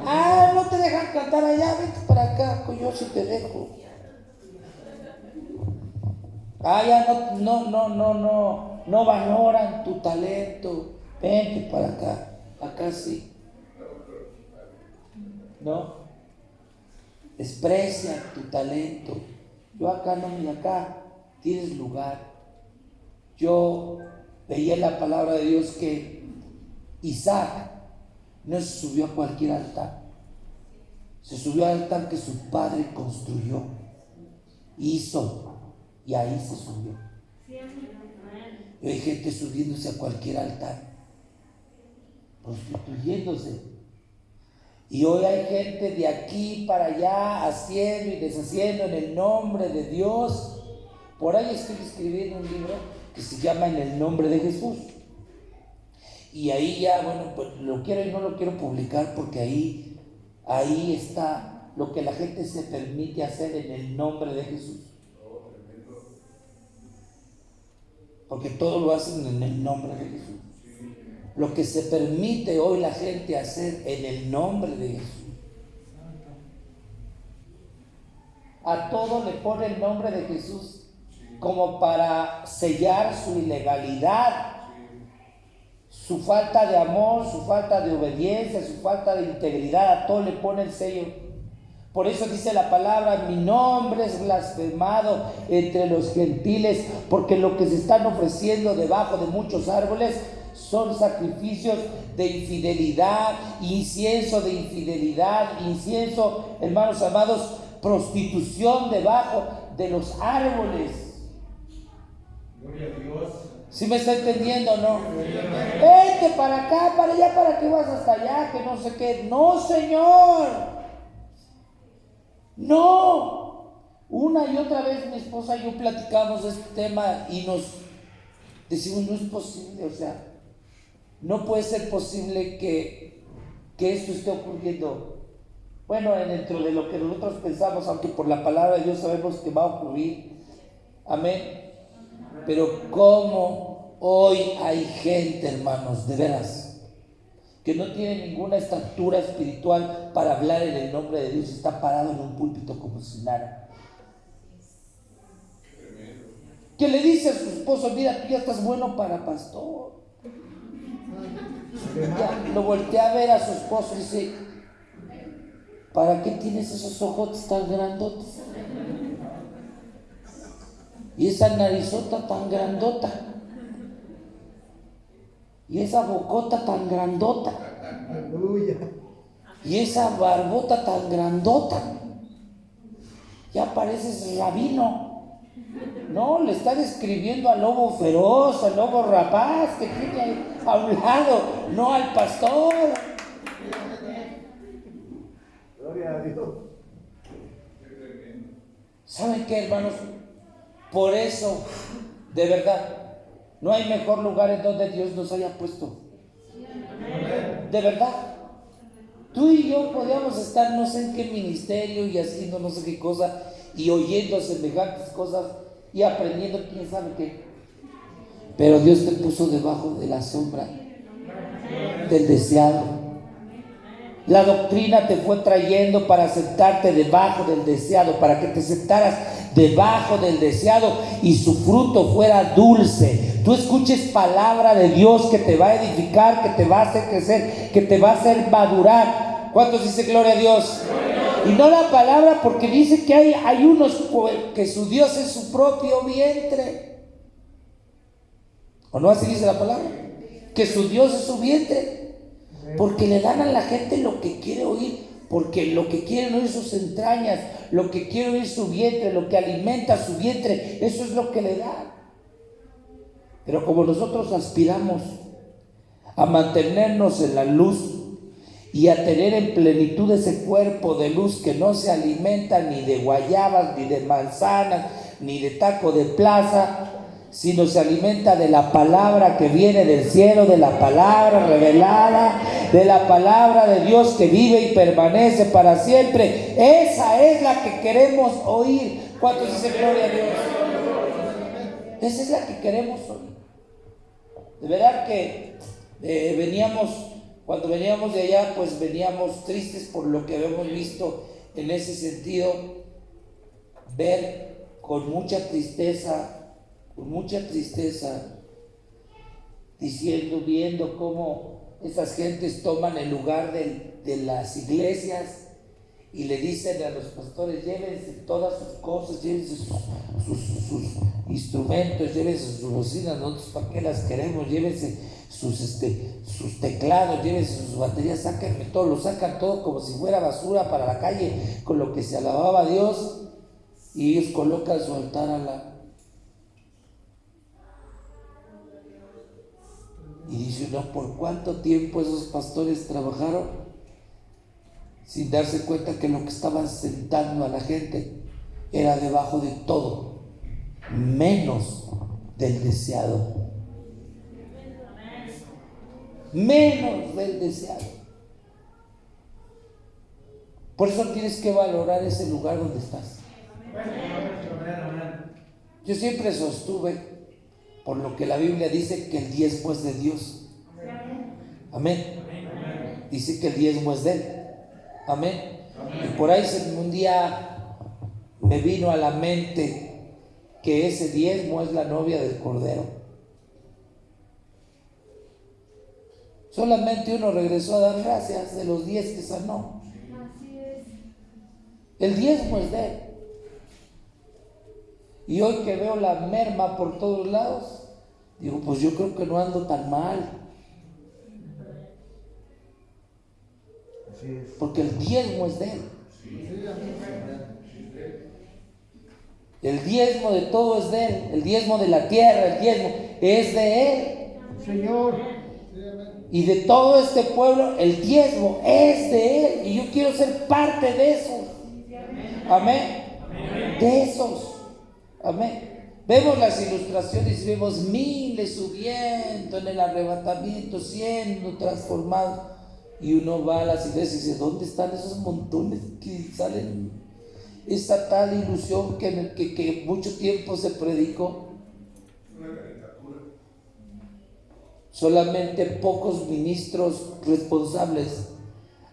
Amén. No te dejan cantar allá, vente para acá, yo sí te dejo. Ya no valoran tu talento, vente para acá sí. ¿No? Desprecia tu talento. Yo acá no, mira, acá tienes lugar. Yo veía en la palabra de Dios que Isaac no se subió a cualquier altar. Se subió al altar que su padre construyó, hizo, y ahí se subió. Y hay gente subiéndose a cualquier altar, prostituyéndose. Y hoy hay gente de aquí para allá haciendo y deshaciendo en el nombre de Dios. Por ahí estoy escribiendo un libro que se llama En el nombre de Jesús. Y ahí ya, bueno, pues lo quiero y no lo quiero publicar porque ahí está lo que la gente se permite hacer en el nombre de Jesús. Porque todo lo hacen en el nombre de Jesús. Lo que se permite hoy la gente hacer en el nombre de Jesús. A todo le pone el nombre de Jesús como para sellar su ilegalidad, su falta de amor, su falta de obediencia, su falta de integridad. A todo le pone el sello. Por eso dice la palabra: mi nombre es blasfemado entre los gentiles, porque lo que se están ofreciendo debajo de muchos árboles son sacrificios de infidelidad, incienso de infidelidad, incienso, hermanos amados, prostitución debajo de los árboles. Gloria a Dios. ¿Sí me está entendiendo o no? Vete para acá, para allá, ¿para qué vas hasta allá? Que no sé qué. No, Señor. No. Una y otra vez mi esposa y yo platicamos de este tema y nos decimos, no es posible, o sea, no puede ser posible que esto esté ocurriendo Bueno, dentro de lo que nosotros pensamos, aunque por la palabra de Dios sabemos que va a ocurrir. Amén. Pero como hoy hay gente, hermanos, de veras, que no tiene ninguna estatura espiritual para hablar en el nombre de Dios, está parado en un púlpito como si nada. Que le dice a su esposo: mira, tú ya estás bueno para pastor. Ya, lo voltea a ver a su esposo y dice: ¿para qué tienes esos ojos tan grandotes? Y esa narizota tan grandota. Y esa bocota tan grandota. Aleluya. Y esa barbota tan grandota. Ya pareces rabino. No, le está describiendo al lobo feroz, al lobo rapaz que tiene ahí a un lado, no al pastor. Gloria a Dios. ¿Saben qué, hermanos? Por eso, de verdad, no hay mejor lugar en donde Dios nos haya puesto. De verdad. Tú y yo podíamos estar no sé en qué ministerio y haciendo no sé qué cosa y oyendo semejantes cosas y aprendiendo quién sabe qué. Pero Dios te puso debajo de la sombra del deseado. La doctrina te fue trayendo para sentarte debajo del deseado, para que te sentaras debajo del deseado y su fruto fuera dulce. Tú escuches palabra de Dios que te va a edificar, que te va a hacer crecer, que te va a hacer madurar. ¿Cuántos dicen gloria a Dios? Y no la palabra, porque dice que hay unos que su Dios es su propio vientre. ¿O no así dice la palabra? Que su Dios es su vientre. Porque le dan a la gente lo que quiere oír, porque lo que quieren oír sus entrañas, lo que quiere oír su vientre, lo que alimenta su vientre, eso es lo que le dan. Pero como nosotros aspiramos a mantenernos en la luz y a tener en plenitud ese cuerpo de luz que no se alimenta ni de guayabas, ni de manzanas, ni de taco de plaza, sino se alimenta de la palabra que viene del cielo, de la palabra revelada, de la palabra de Dios que vive y permanece para siempre. Esa es la que queremos oír. ¿Cuántos dicen gloria a Dios? Esa es la que queremos oír. De verdad que cuando veníamos de allá, pues veníamos tristes por lo que habíamos visto en ese sentido, ver con mucha tristeza, viendo cómo esas gentes toman el lugar de las iglesias y le dicen a los pastores: llévense todas sus cosas, llévense sus instrumentos, llévense sus bocinas, nosotros para qué las queremos, llévense sus teclados, llévense sus baterías, sáquenme todo, lo sacan todo como si fuera basura para la calle con lo que se alababa a Dios, y ellos colocan su altar a la. Y dice uno: ¿por cuánto tiempo esos pastores trabajaron sin darse cuenta que lo que estaban sentando a la gente era debajo de todo, menos del deseado? Menos del deseado. Por eso tienes que valorar ese lugar donde estás. Yo siempre sostuve, por lo que la Biblia dice, que el diezmo es de Dios. Amén. Dice que el diezmo es de Él. Amén. Y por ahí un día me vino a la mente que ese diezmo es la novia del Cordero. Solamente uno regresó a dar gracias de los 10 que sanó. Así es. El diezmo es de Él. Y hoy que veo la merma por todos lados, digo: pues yo creo que no ando tan mal. Porque el diezmo es de Él. El diezmo de todo es de Él. El diezmo de la tierra, el diezmo es de Él. Señor. Y de todo este pueblo, el diezmo es de Él. Y yo quiero ser parte de eso. Amén. De esos. Amén. Vemos las ilustraciones y vemos miles subiendo en el arrebatamiento, siendo transformados. Y uno va a las iglesias y dice, ¿dónde están esos montones que salen? Esa tal ilusión que mucho tiempo se predicó. Una caricatura. Solamente pocos ministros responsables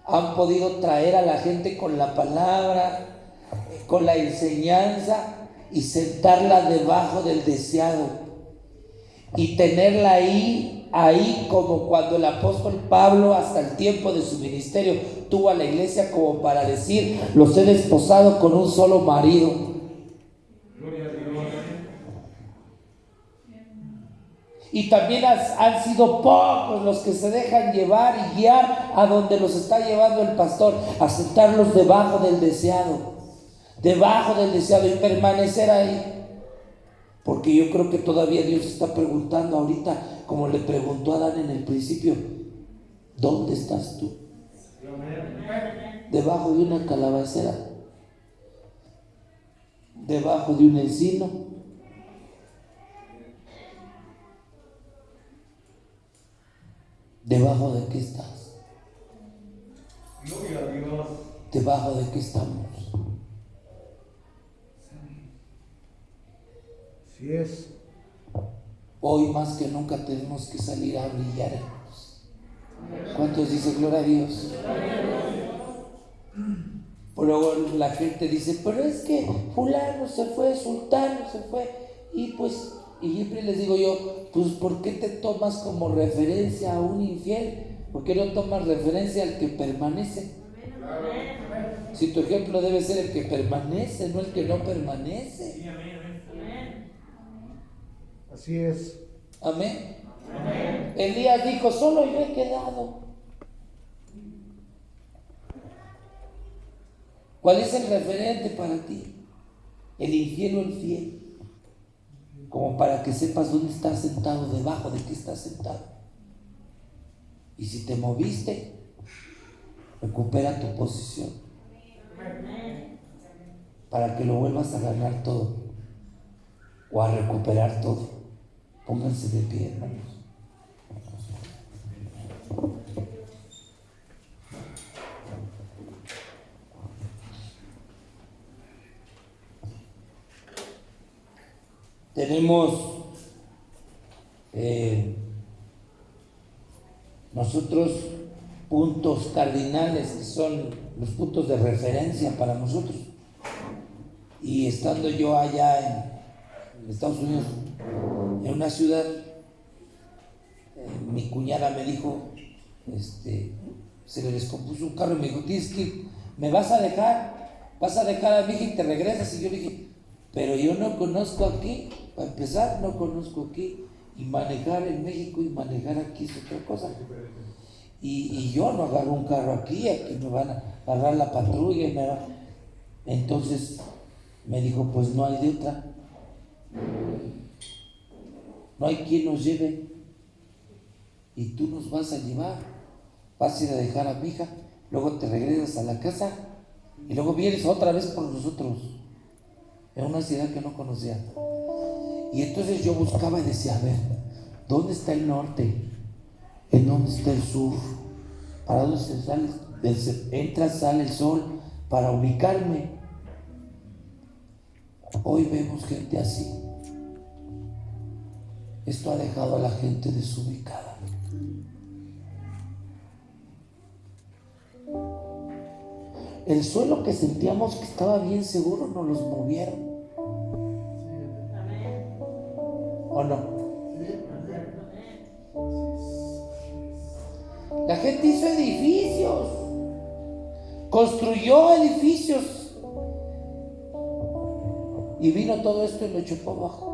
han podido traer a la gente con la palabra, con la enseñanza y sentarla debajo del deseado y tenerla ahí como cuando el apóstol Pablo hasta el tiempo de su ministerio tuvo a la iglesia como para decir, los he desposado con un solo marido. Gloria a Dios. Y también han sido pocos los que se dejan llevar y guiar a donde los está llevando el pastor, a sentarlos debajo del deseado y permanecer ahí. Porque yo creo que todavía Dios está preguntando ahorita, como le preguntó a Adán en el principio, ¿dónde estás tú? Debajo de una calabacera, debajo de un encino, ¿debajo de qué estás? Gloria a Dios. ¿Debajo de qué estamos? Así es. Hoy más que nunca tenemos que salir a brillar, hermanos. ¿Cuántos dicen gloria a Dios? Pero luego la gente dice, pero es que fulano se fue, sultano se fue, y siempre les digo yo, pues ¿por qué te tomas como referencia a un infiel? ¿Por qué no tomas referencia al que permanece? Si tu ejemplo debe ser el que permanece, no el que no permanece. Sí, amén. Así es. Amén. Elías dijo, solo yo he quedado. ¿Cuál es el referente para ti? ¿El infiel o el fiel? Como para que sepas dónde estás sentado, debajo de qué estás sentado. Y si te moviste, recupera tu posición para que lo vuelvas a ganar todo o a recuperar todo. Pónganse de pie, hermanos. Tenemos nosotros puntos cardinales que son los puntos de referencia para nosotros. Y estando yo allá en Estados Unidos, en una ciudad, mi cuñada me dijo, se le descompuso un carro y me dijo, tienes que ir, ¿me vas a dejar a mi hija y te regresas? Y yo le dije, pero yo no conozco aquí, para empezar no conozco aquí, y manejar en México y manejar aquí es otra cosa. Y yo no agarro un carro aquí me van a agarrar la patrulla y Entonces me dijo, pues no hay de otra. No hay quien nos lleve y tú nos vas a llevar, vas a ir a dejar a mi hija, luego te regresas a la casa y luego vienes otra vez por nosotros en una ciudad que no conocía. Y entonces yo buscaba y decía, a ver, ¿dónde está el norte? ¿En dónde está el sur? ¿Para dónde se sale? Entra, sale el sol para ubicarme. Hoy vemos gente así. Esto ha dejado a la gente desubicada. El suelo que sentíamos que estaba bien seguro nos los movieron. ¿O no? La gente hizo edificios, construyó edificios y vino todo esto y lo echó para abajo.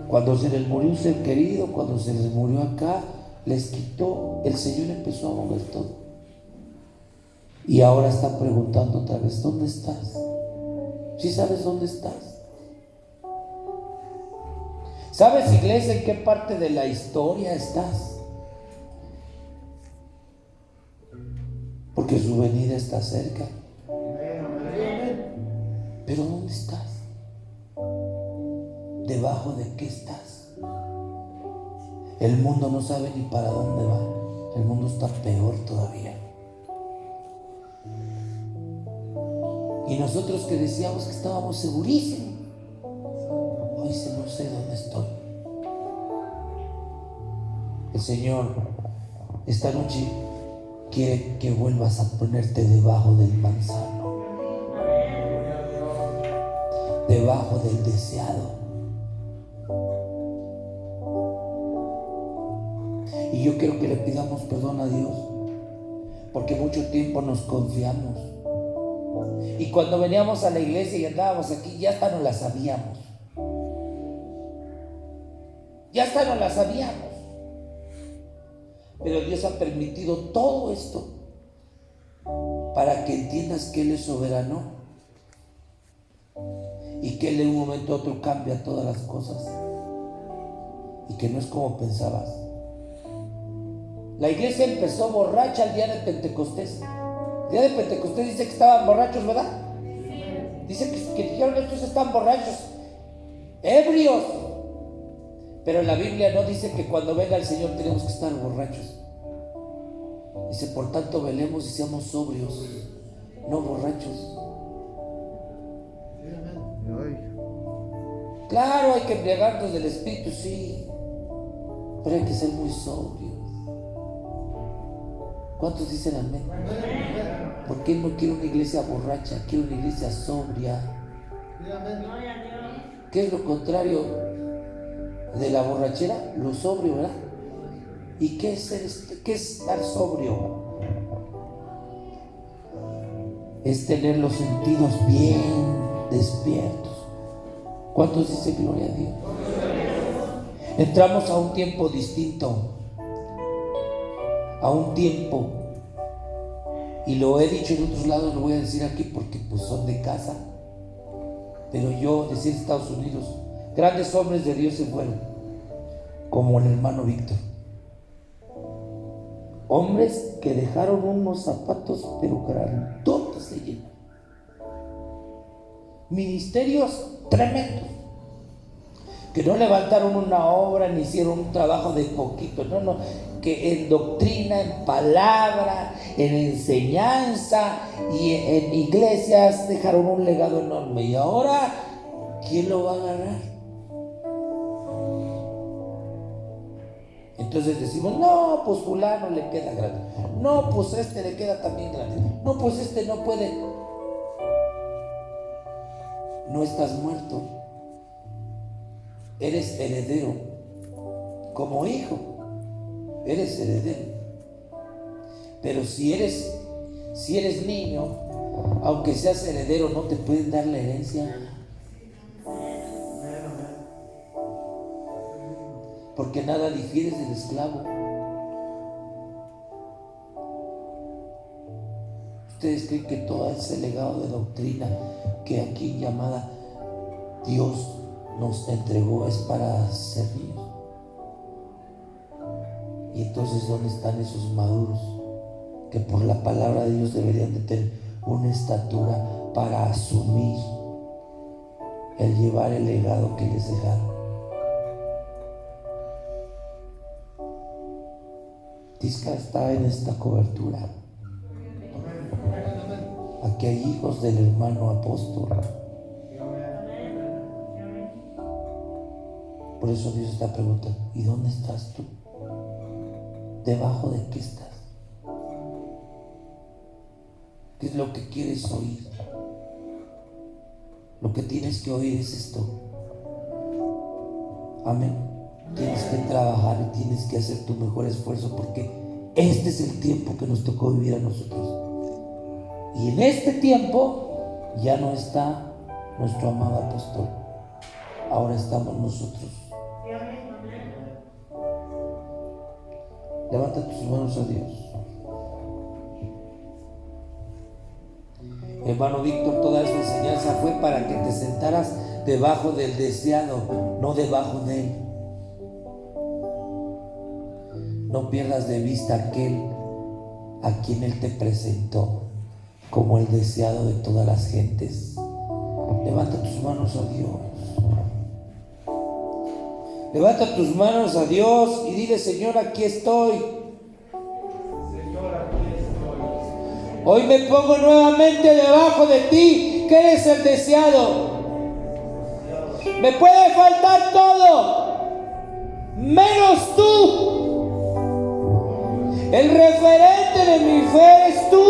Cuando se les murió un ser querido, cuando se les murió acá, les quitó, el Señor empezó a mover todo. Y ahora está preguntando otra vez, ¿dónde estás? ¿Sí sabes dónde estás? ¿Sabes, iglesia, en qué parte de la historia estás? Porque su venida está cerca. Pero ¿dónde estás? ¿Debajo de qué estás? El mundo no sabe ni para dónde va. El mundo está peor todavía. Y nosotros que decíamos que estábamos segurísimos, hoy dice, no sé dónde estoy. El Señor esta noche quiere que vuelvas a ponerte debajo del manzano, debajo del deseado. Y yo quiero que le pidamos perdón a Dios, porque mucho tiempo nos confiamos. Y cuando veníamos a la iglesia y andábamos aquí, ya hasta no la sabíamos. Ya hasta no la sabíamos. Pero Dios ha permitido todo esto para que entiendas que Él es soberano y que Él de un momento a otro cambia todas las cosas y que no es como pensabas. La iglesia empezó borracha el día de Pentecostés. El día de Pentecostés dice que estaban borrachos, ¿verdad? Dice que dijeron, estos están borrachos, ebrios. Pero en la Biblia no dice que cuando venga el Señor tenemos que estar borrachos. Dice, por tanto, velemos y seamos sobrios, no borrachos. Claro, hay que embriagarnos del Espíritu, sí, pero hay que ser muy sobrios. ¿Cuántos dicen amén? Porque Él no quiere una iglesia borracha, quiere una iglesia sobria. ¿Qué es lo contrario de la borrachera? Lo sobrio, ¿verdad? ¿Y qué es estar sobrio? Es tener los sentidos bien despiertos. ¿Cuántos dicen gloria a Dios? Entramos a un tiempo distinto, a un tiempo, y lo he dicho en otros lados, lo voy a decir aquí porque pues son de casa, pero yo decía en Estados Unidos, grandes hombres de Dios se fueron, como el hermano Víctor, hombres que dejaron unos zapatos pero grandotes se llenan, ministerios tremendos, que no levantaron una obra ni hicieron un trabajo de poquito, no, que en doctrina, en palabra, en enseñanza y en iglesias dejaron un legado enorme. Y ahora, ¿quién lo va a agarrar? Entonces decimos, no, pues fulano le queda grande, no, pues este le queda también grande, no, pues este no puede. No estás muerto, eres heredero, como hijo, eres heredero. Pero si eres niño, aunque seas heredero, no te pueden dar la herencia. Porque nada difieres del esclavo. ¿Ustedes creen que todo ese legado de doctrina que aquí llamada Dios nos entregó es para servir? Y entonces, ¿dónde están esos maduros que por la palabra de Dios deberían de tener una estatura para asumir el llevar el legado que les dejaron? Tisca está en esta cobertura. Aquí hay hijos del hermano apóstol. Por eso Dios está preguntando, ¿y dónde estás tú? ¿Debajo de qué estás? ¿Qué es lo que quieres oír? Lo que tienes que oír es esto. Amén. Tienes que trabajar y tienes que hacer tu mejor esfuerzo, porque este es el tiempo que nos tocó vivir a nosotros. Y en este tiempo ya no está nuestro amado apóstol. Ahora estamos nosotros. Levanta tus manos a Dios. Hermano Víctor, toda esa enseñanza fue para que te sentaras debajo del deseado, no debajo de él. No pierdas de vista aquel a quien Él te presentó como el deseado de todas las gentes. Levanta tus manos a Dios. Levanta tus manos a Dios y dile: Señor, aquí estoy. Señor, aquí estoy. Hoy me pongo nuevamente debajo de ti, que eres el deseado. Me puede faltar todo, menos tú. El referente de mi fe eres tú.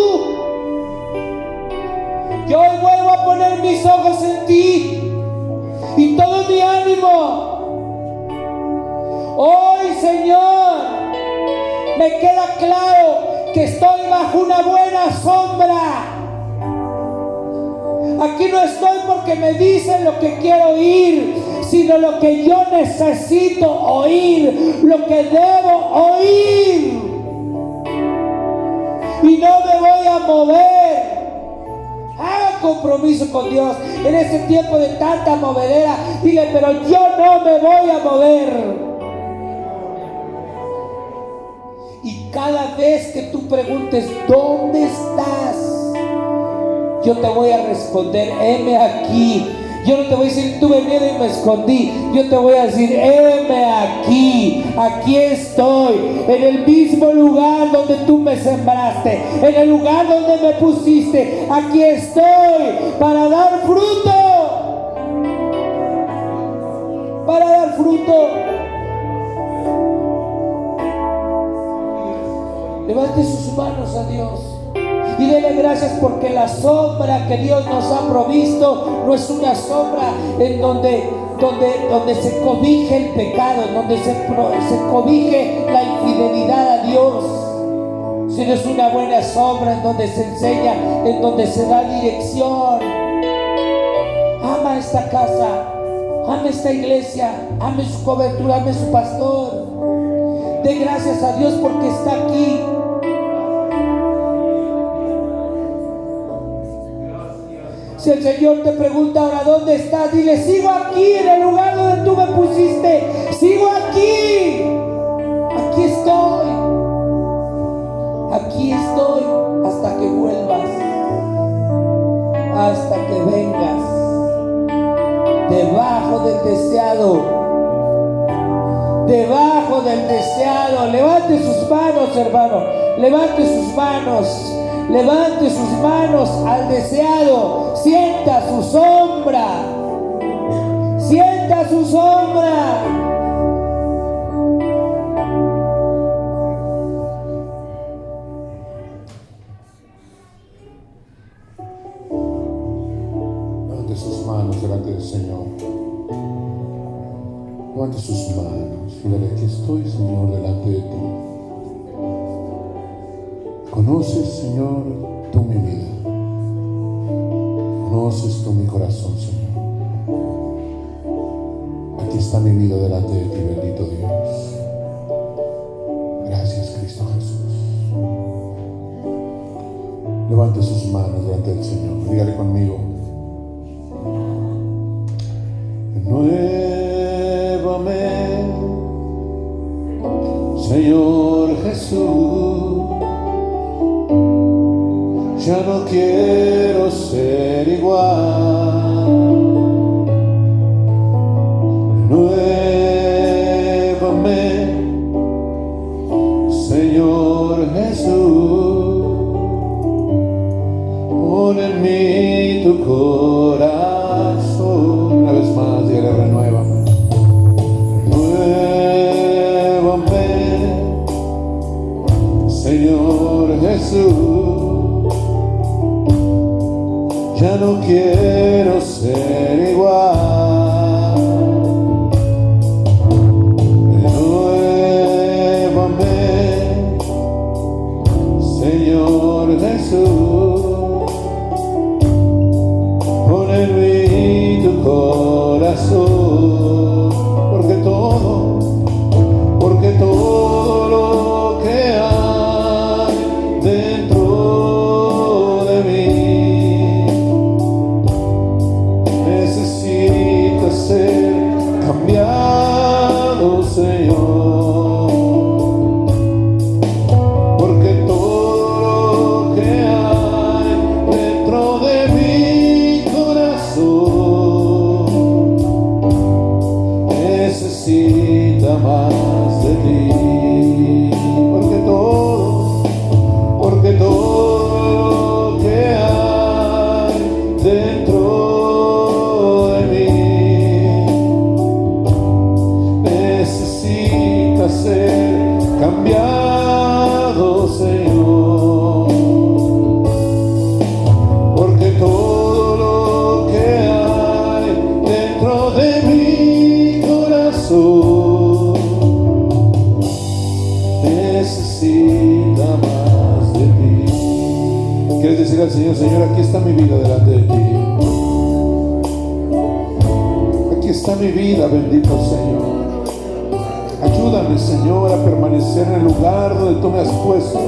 Yo hoy vuelvo a poner mis ojos en ti y todo mi ánimo. Hoy, Señor, me queda claro que estoy bajo una buena sombra. Aquí no estoy porque me dicen lo que quiero oír, sino lo que yo necesito oír, lo que debo oír. Y no me voy a mover. Haga compromiso con Dios en ese tiempo de tanta movedera. Dile: pero yo no me voy a mover. Y cada vez que tú preguntes: ¿dónde estás?, yo te voy a responder: heme aquí. Yo no te voy a decir: tuve miedo y me escondí. Yo te voy a decir: heme aquí. Aquí estoy, en el mismo lugar donde tú me sembraste, en el lugar donde me pusiste. Aquí estoy para dar fruto. Para dar fruto. Levante sus manos a Dios y dele gracias, porque la sombra que Dios nos ha provisto no es una sombra en donde se cobije el pecado, en donde se cobije la infidelidad a Dios, sino es una buena sombra en donde se enseña, en donde se da dirección. Ama esta casa, ama esta iglesia, ame su cobertura, ame su pastor. De gracias a Dios porque está aquí. Si el Señor te pregunta ahora: ¿dónde estás?, dile: sigo aquí, en el lugar donde tú me pusiste. Sigo aquí. Aquí estoy. Aquí estoy hasta que vuelvas, hasta que vengas. Debajo del deseado. Debajo del deseado. Levante sus manos, hermano. Levante sus manos. Levante sus manos al deseado. Sienta su sombra. Sienta su sombra. Levante sus manos delante del Señor. Levante sus manos y dile: aquí estoy, Señor, delante de ti. Conoces, Señor, tú mi vida. Conoces tú mi corazón, Señor. Aquí está mi vida delante de ti, bendito Dios. Gracias, Cristo Jesús. Levante sus manos delante del Señor. Dígale conmigo: renuévame, Señor Jesús. Ya no quiero ser igual. Renuévame, Señor Jesús. Pon en mí tu corazón. Una vez más, dile: renuévame. Renuévame, Señor Jesús. Ya no quiero ti, porque todo que hay dentro de mí necesita ser cambiado, Señor, porque todo lo que hay dentro de mi corazón necesita más de ti. ¿Quieres decir al Señor: Señor, aquí está mi vida delante de ti? Aquí está mi vida, bendito Señor. Ayúdame, Señor, a permanecer en el lugar donde tú me has puesto.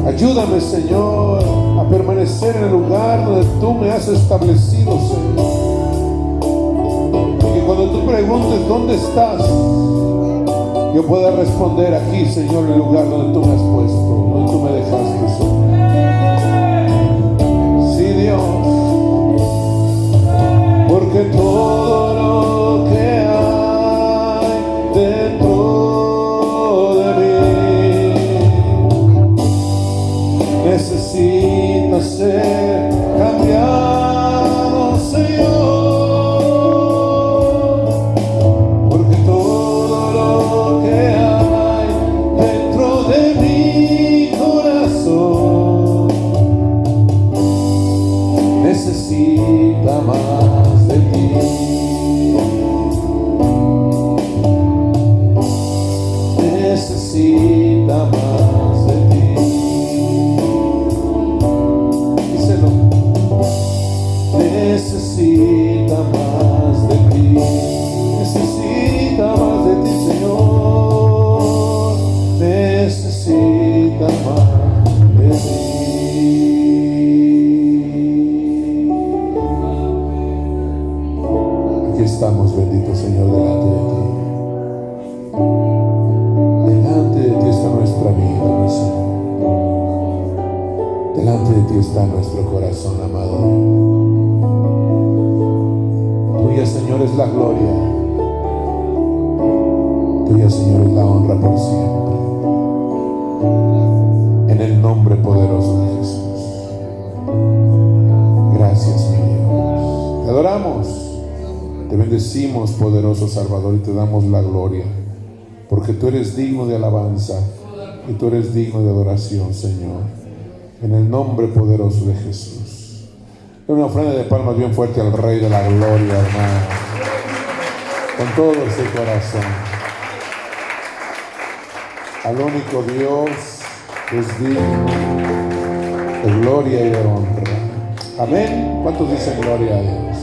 Ayúdame, Señor, a permanecer en el lugar donde tú me has establecido, Señor. Y cuando tú preguntes dónde estás, yo pueda responder: aquí, Señor, en el lugar donde tú me has puesto, donde tú me dejaste, Señor. Sí, Dios, porque todo lo que hay dentro de mí necesita ser cambiado, Señor, porque todo lo que hay dentro de mi corazón necesita más de ti. Necesita más de ti. Díselo. Necesita más de ti. Necesita más de ti, Señor. Necesita más de ti. Aquí estamos, bendito Señor, delante de ti. Delante de ti está nuestra vida, mi Señor. Delante de ti está nuestro corazón, amado Dios. Tuya, Señor, es la gloria. Tuya, Señor, es la honra por siempre. En el nombre poderoso de Jesús. Gracias, mi Dios. Te adoramos. Te bendecimos, poderoso Salvador, y te damos la gloria. Porque tú eres digno de alabanza y tú eres digno de adoración, Señor. En el nombre poderoso de Jesús. Una ofrenda de palmas bien fuerte al Rey de la Gloria, hermano. Con todo ese corazón. Al único Dios que es digno de gloria y de honra. Amén. ¿Cuántos dicen gloria a Dios?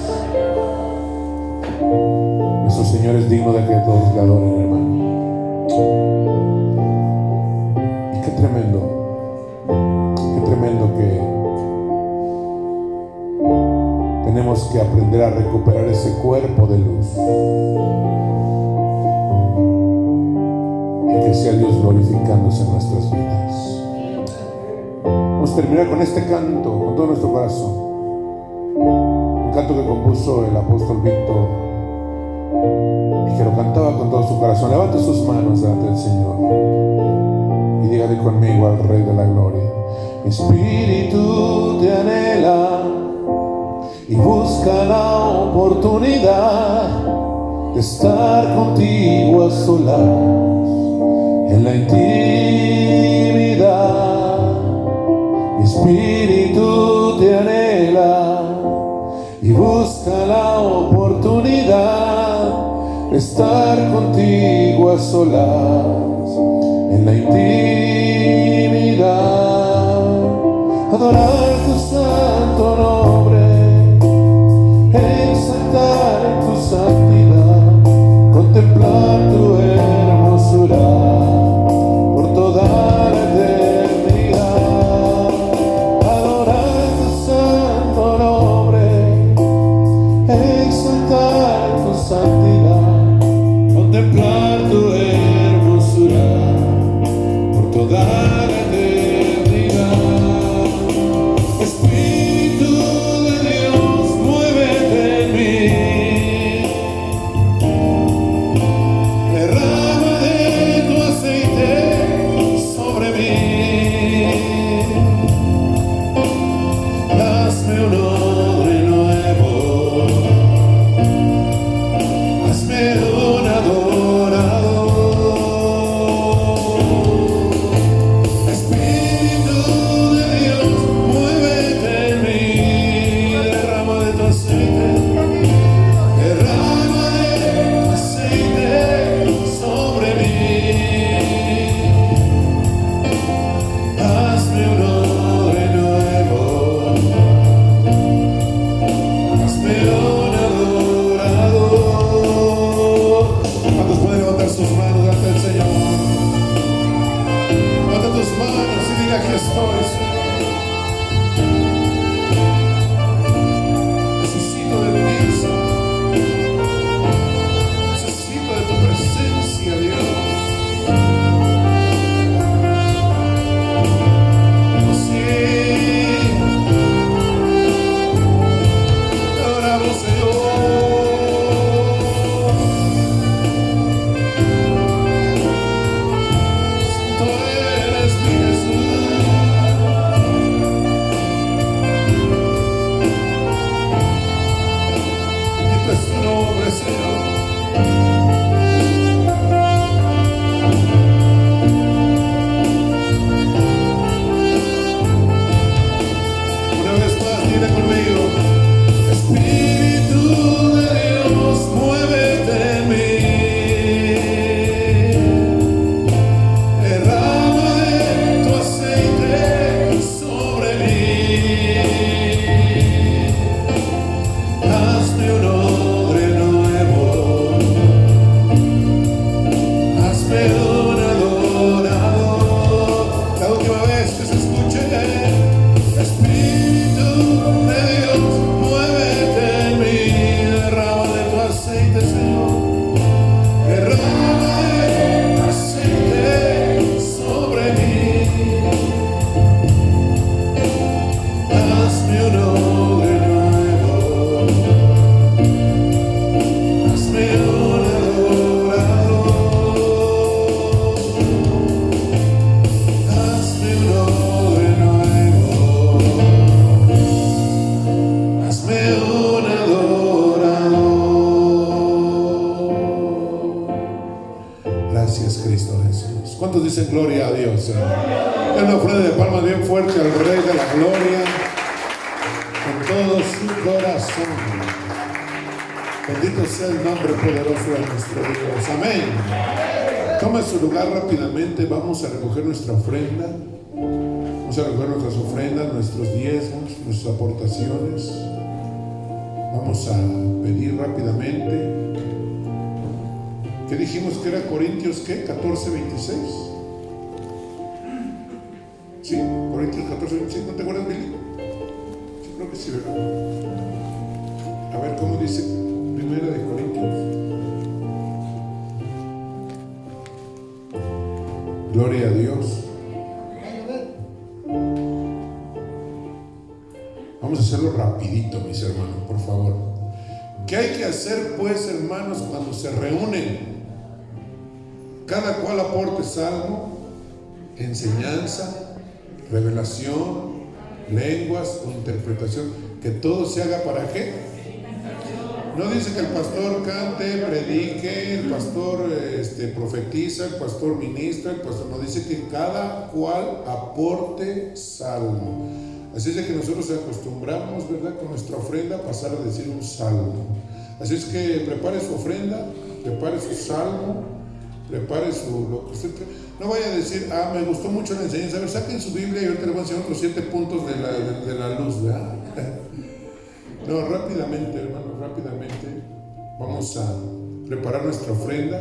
Nuestro Señor es digno de que todos le adoren, hermano. Y qué tremendo que tenemos que aprender a recuperar ese cuerpo de luz y que sea Dios glorificándose en nuestras vidas. Vamos a terminar con este canto con todo nuestro corazón, un canto que compuso el apóstol Víctor y que lo cantaba con todo su corazón. Levante sus manos delante del Señor y dígale conmigo al Rey de la Gloria: mi espíritu te anhela y busca la oportunidad de estar contigo a solas en la intimidad. Mi espíritu te anhela y busca la oportunidad de estar contigo a solas en la intimidad. Adorar tu santo nombre, exaltar en tu santidad, contemplar tu hermosura por toda la eternidad. Adorar tu santo nombre, exaltar en tu santidad, contemplar tu hermosura por toda la eternidad. Espíritu Una vez más, dile conmigo. Espíritu de Dios, muévete en mí. Derrama de tu aceite sobre mí. Hazme un hombre nuevo. Hazme un adorador. La última vez que se escuche. Espíritu de Dios, muévete en mí. Derrama de tu aceite, Señor. Derrama de tu aceite sobre mí. Hazme un hombre nuevo. Hazme un adorador. Hazme un hombre nuevo. Hazme un adorador. Gracias, Cristo Jesús. ¿Cuántos dicen gloria a Dios? Den una ofrenda de palmas bien fuerte al Rey de la Gloria con todo su corazón. Bendito sea el nombre poderoso de nuestro Dios. Amén. Toma su lugar rápidamente. Vamos a recoger nuestra ofrenda. Vamos a recoger nuestras ofrendas, nuestros diezmos, nuestras aportaciones. Vamos a pedir rápidamente. ¿Qué dijimos que era Corintios qué? 14:26. Sí, Corintios 14:26. ¿No te acuerdas, Billy? Sí, creo que sí, ¿verdad? A ver cómo dice Primera de Corintios. Gloria a Dios. Vamos a hacerlo rapidito, mis hermanos, por favor. ¿Qué hay que hacer, pues, hermanos, cuando se reúnen? Cada cual aporte salmo, enseñanza, revelación, lenguas o interpretación. Que todo se haga ¿para qué? No dice que el pastor cante, predique, el pastor profetiza, el pastor ministra, el pastor no, dice que cada cual aporte salmo. Así es de que nosotros acostumbramos, ¿verdad?, con nuestra ofrenda pasar a decir un salmo. Así es que prepare su ofrenda, prepare su salmo, prepare su... Lo que usted, no vaya a decir, me gustó mucho la enseñanza. A ver, saquen su Biblia y ahorita les voy a enseñar otros 7 puntos de la luz, ¿verdad? No, rápidamente, hermanos, rápidamente vamos a preparar nuestra ofrenda.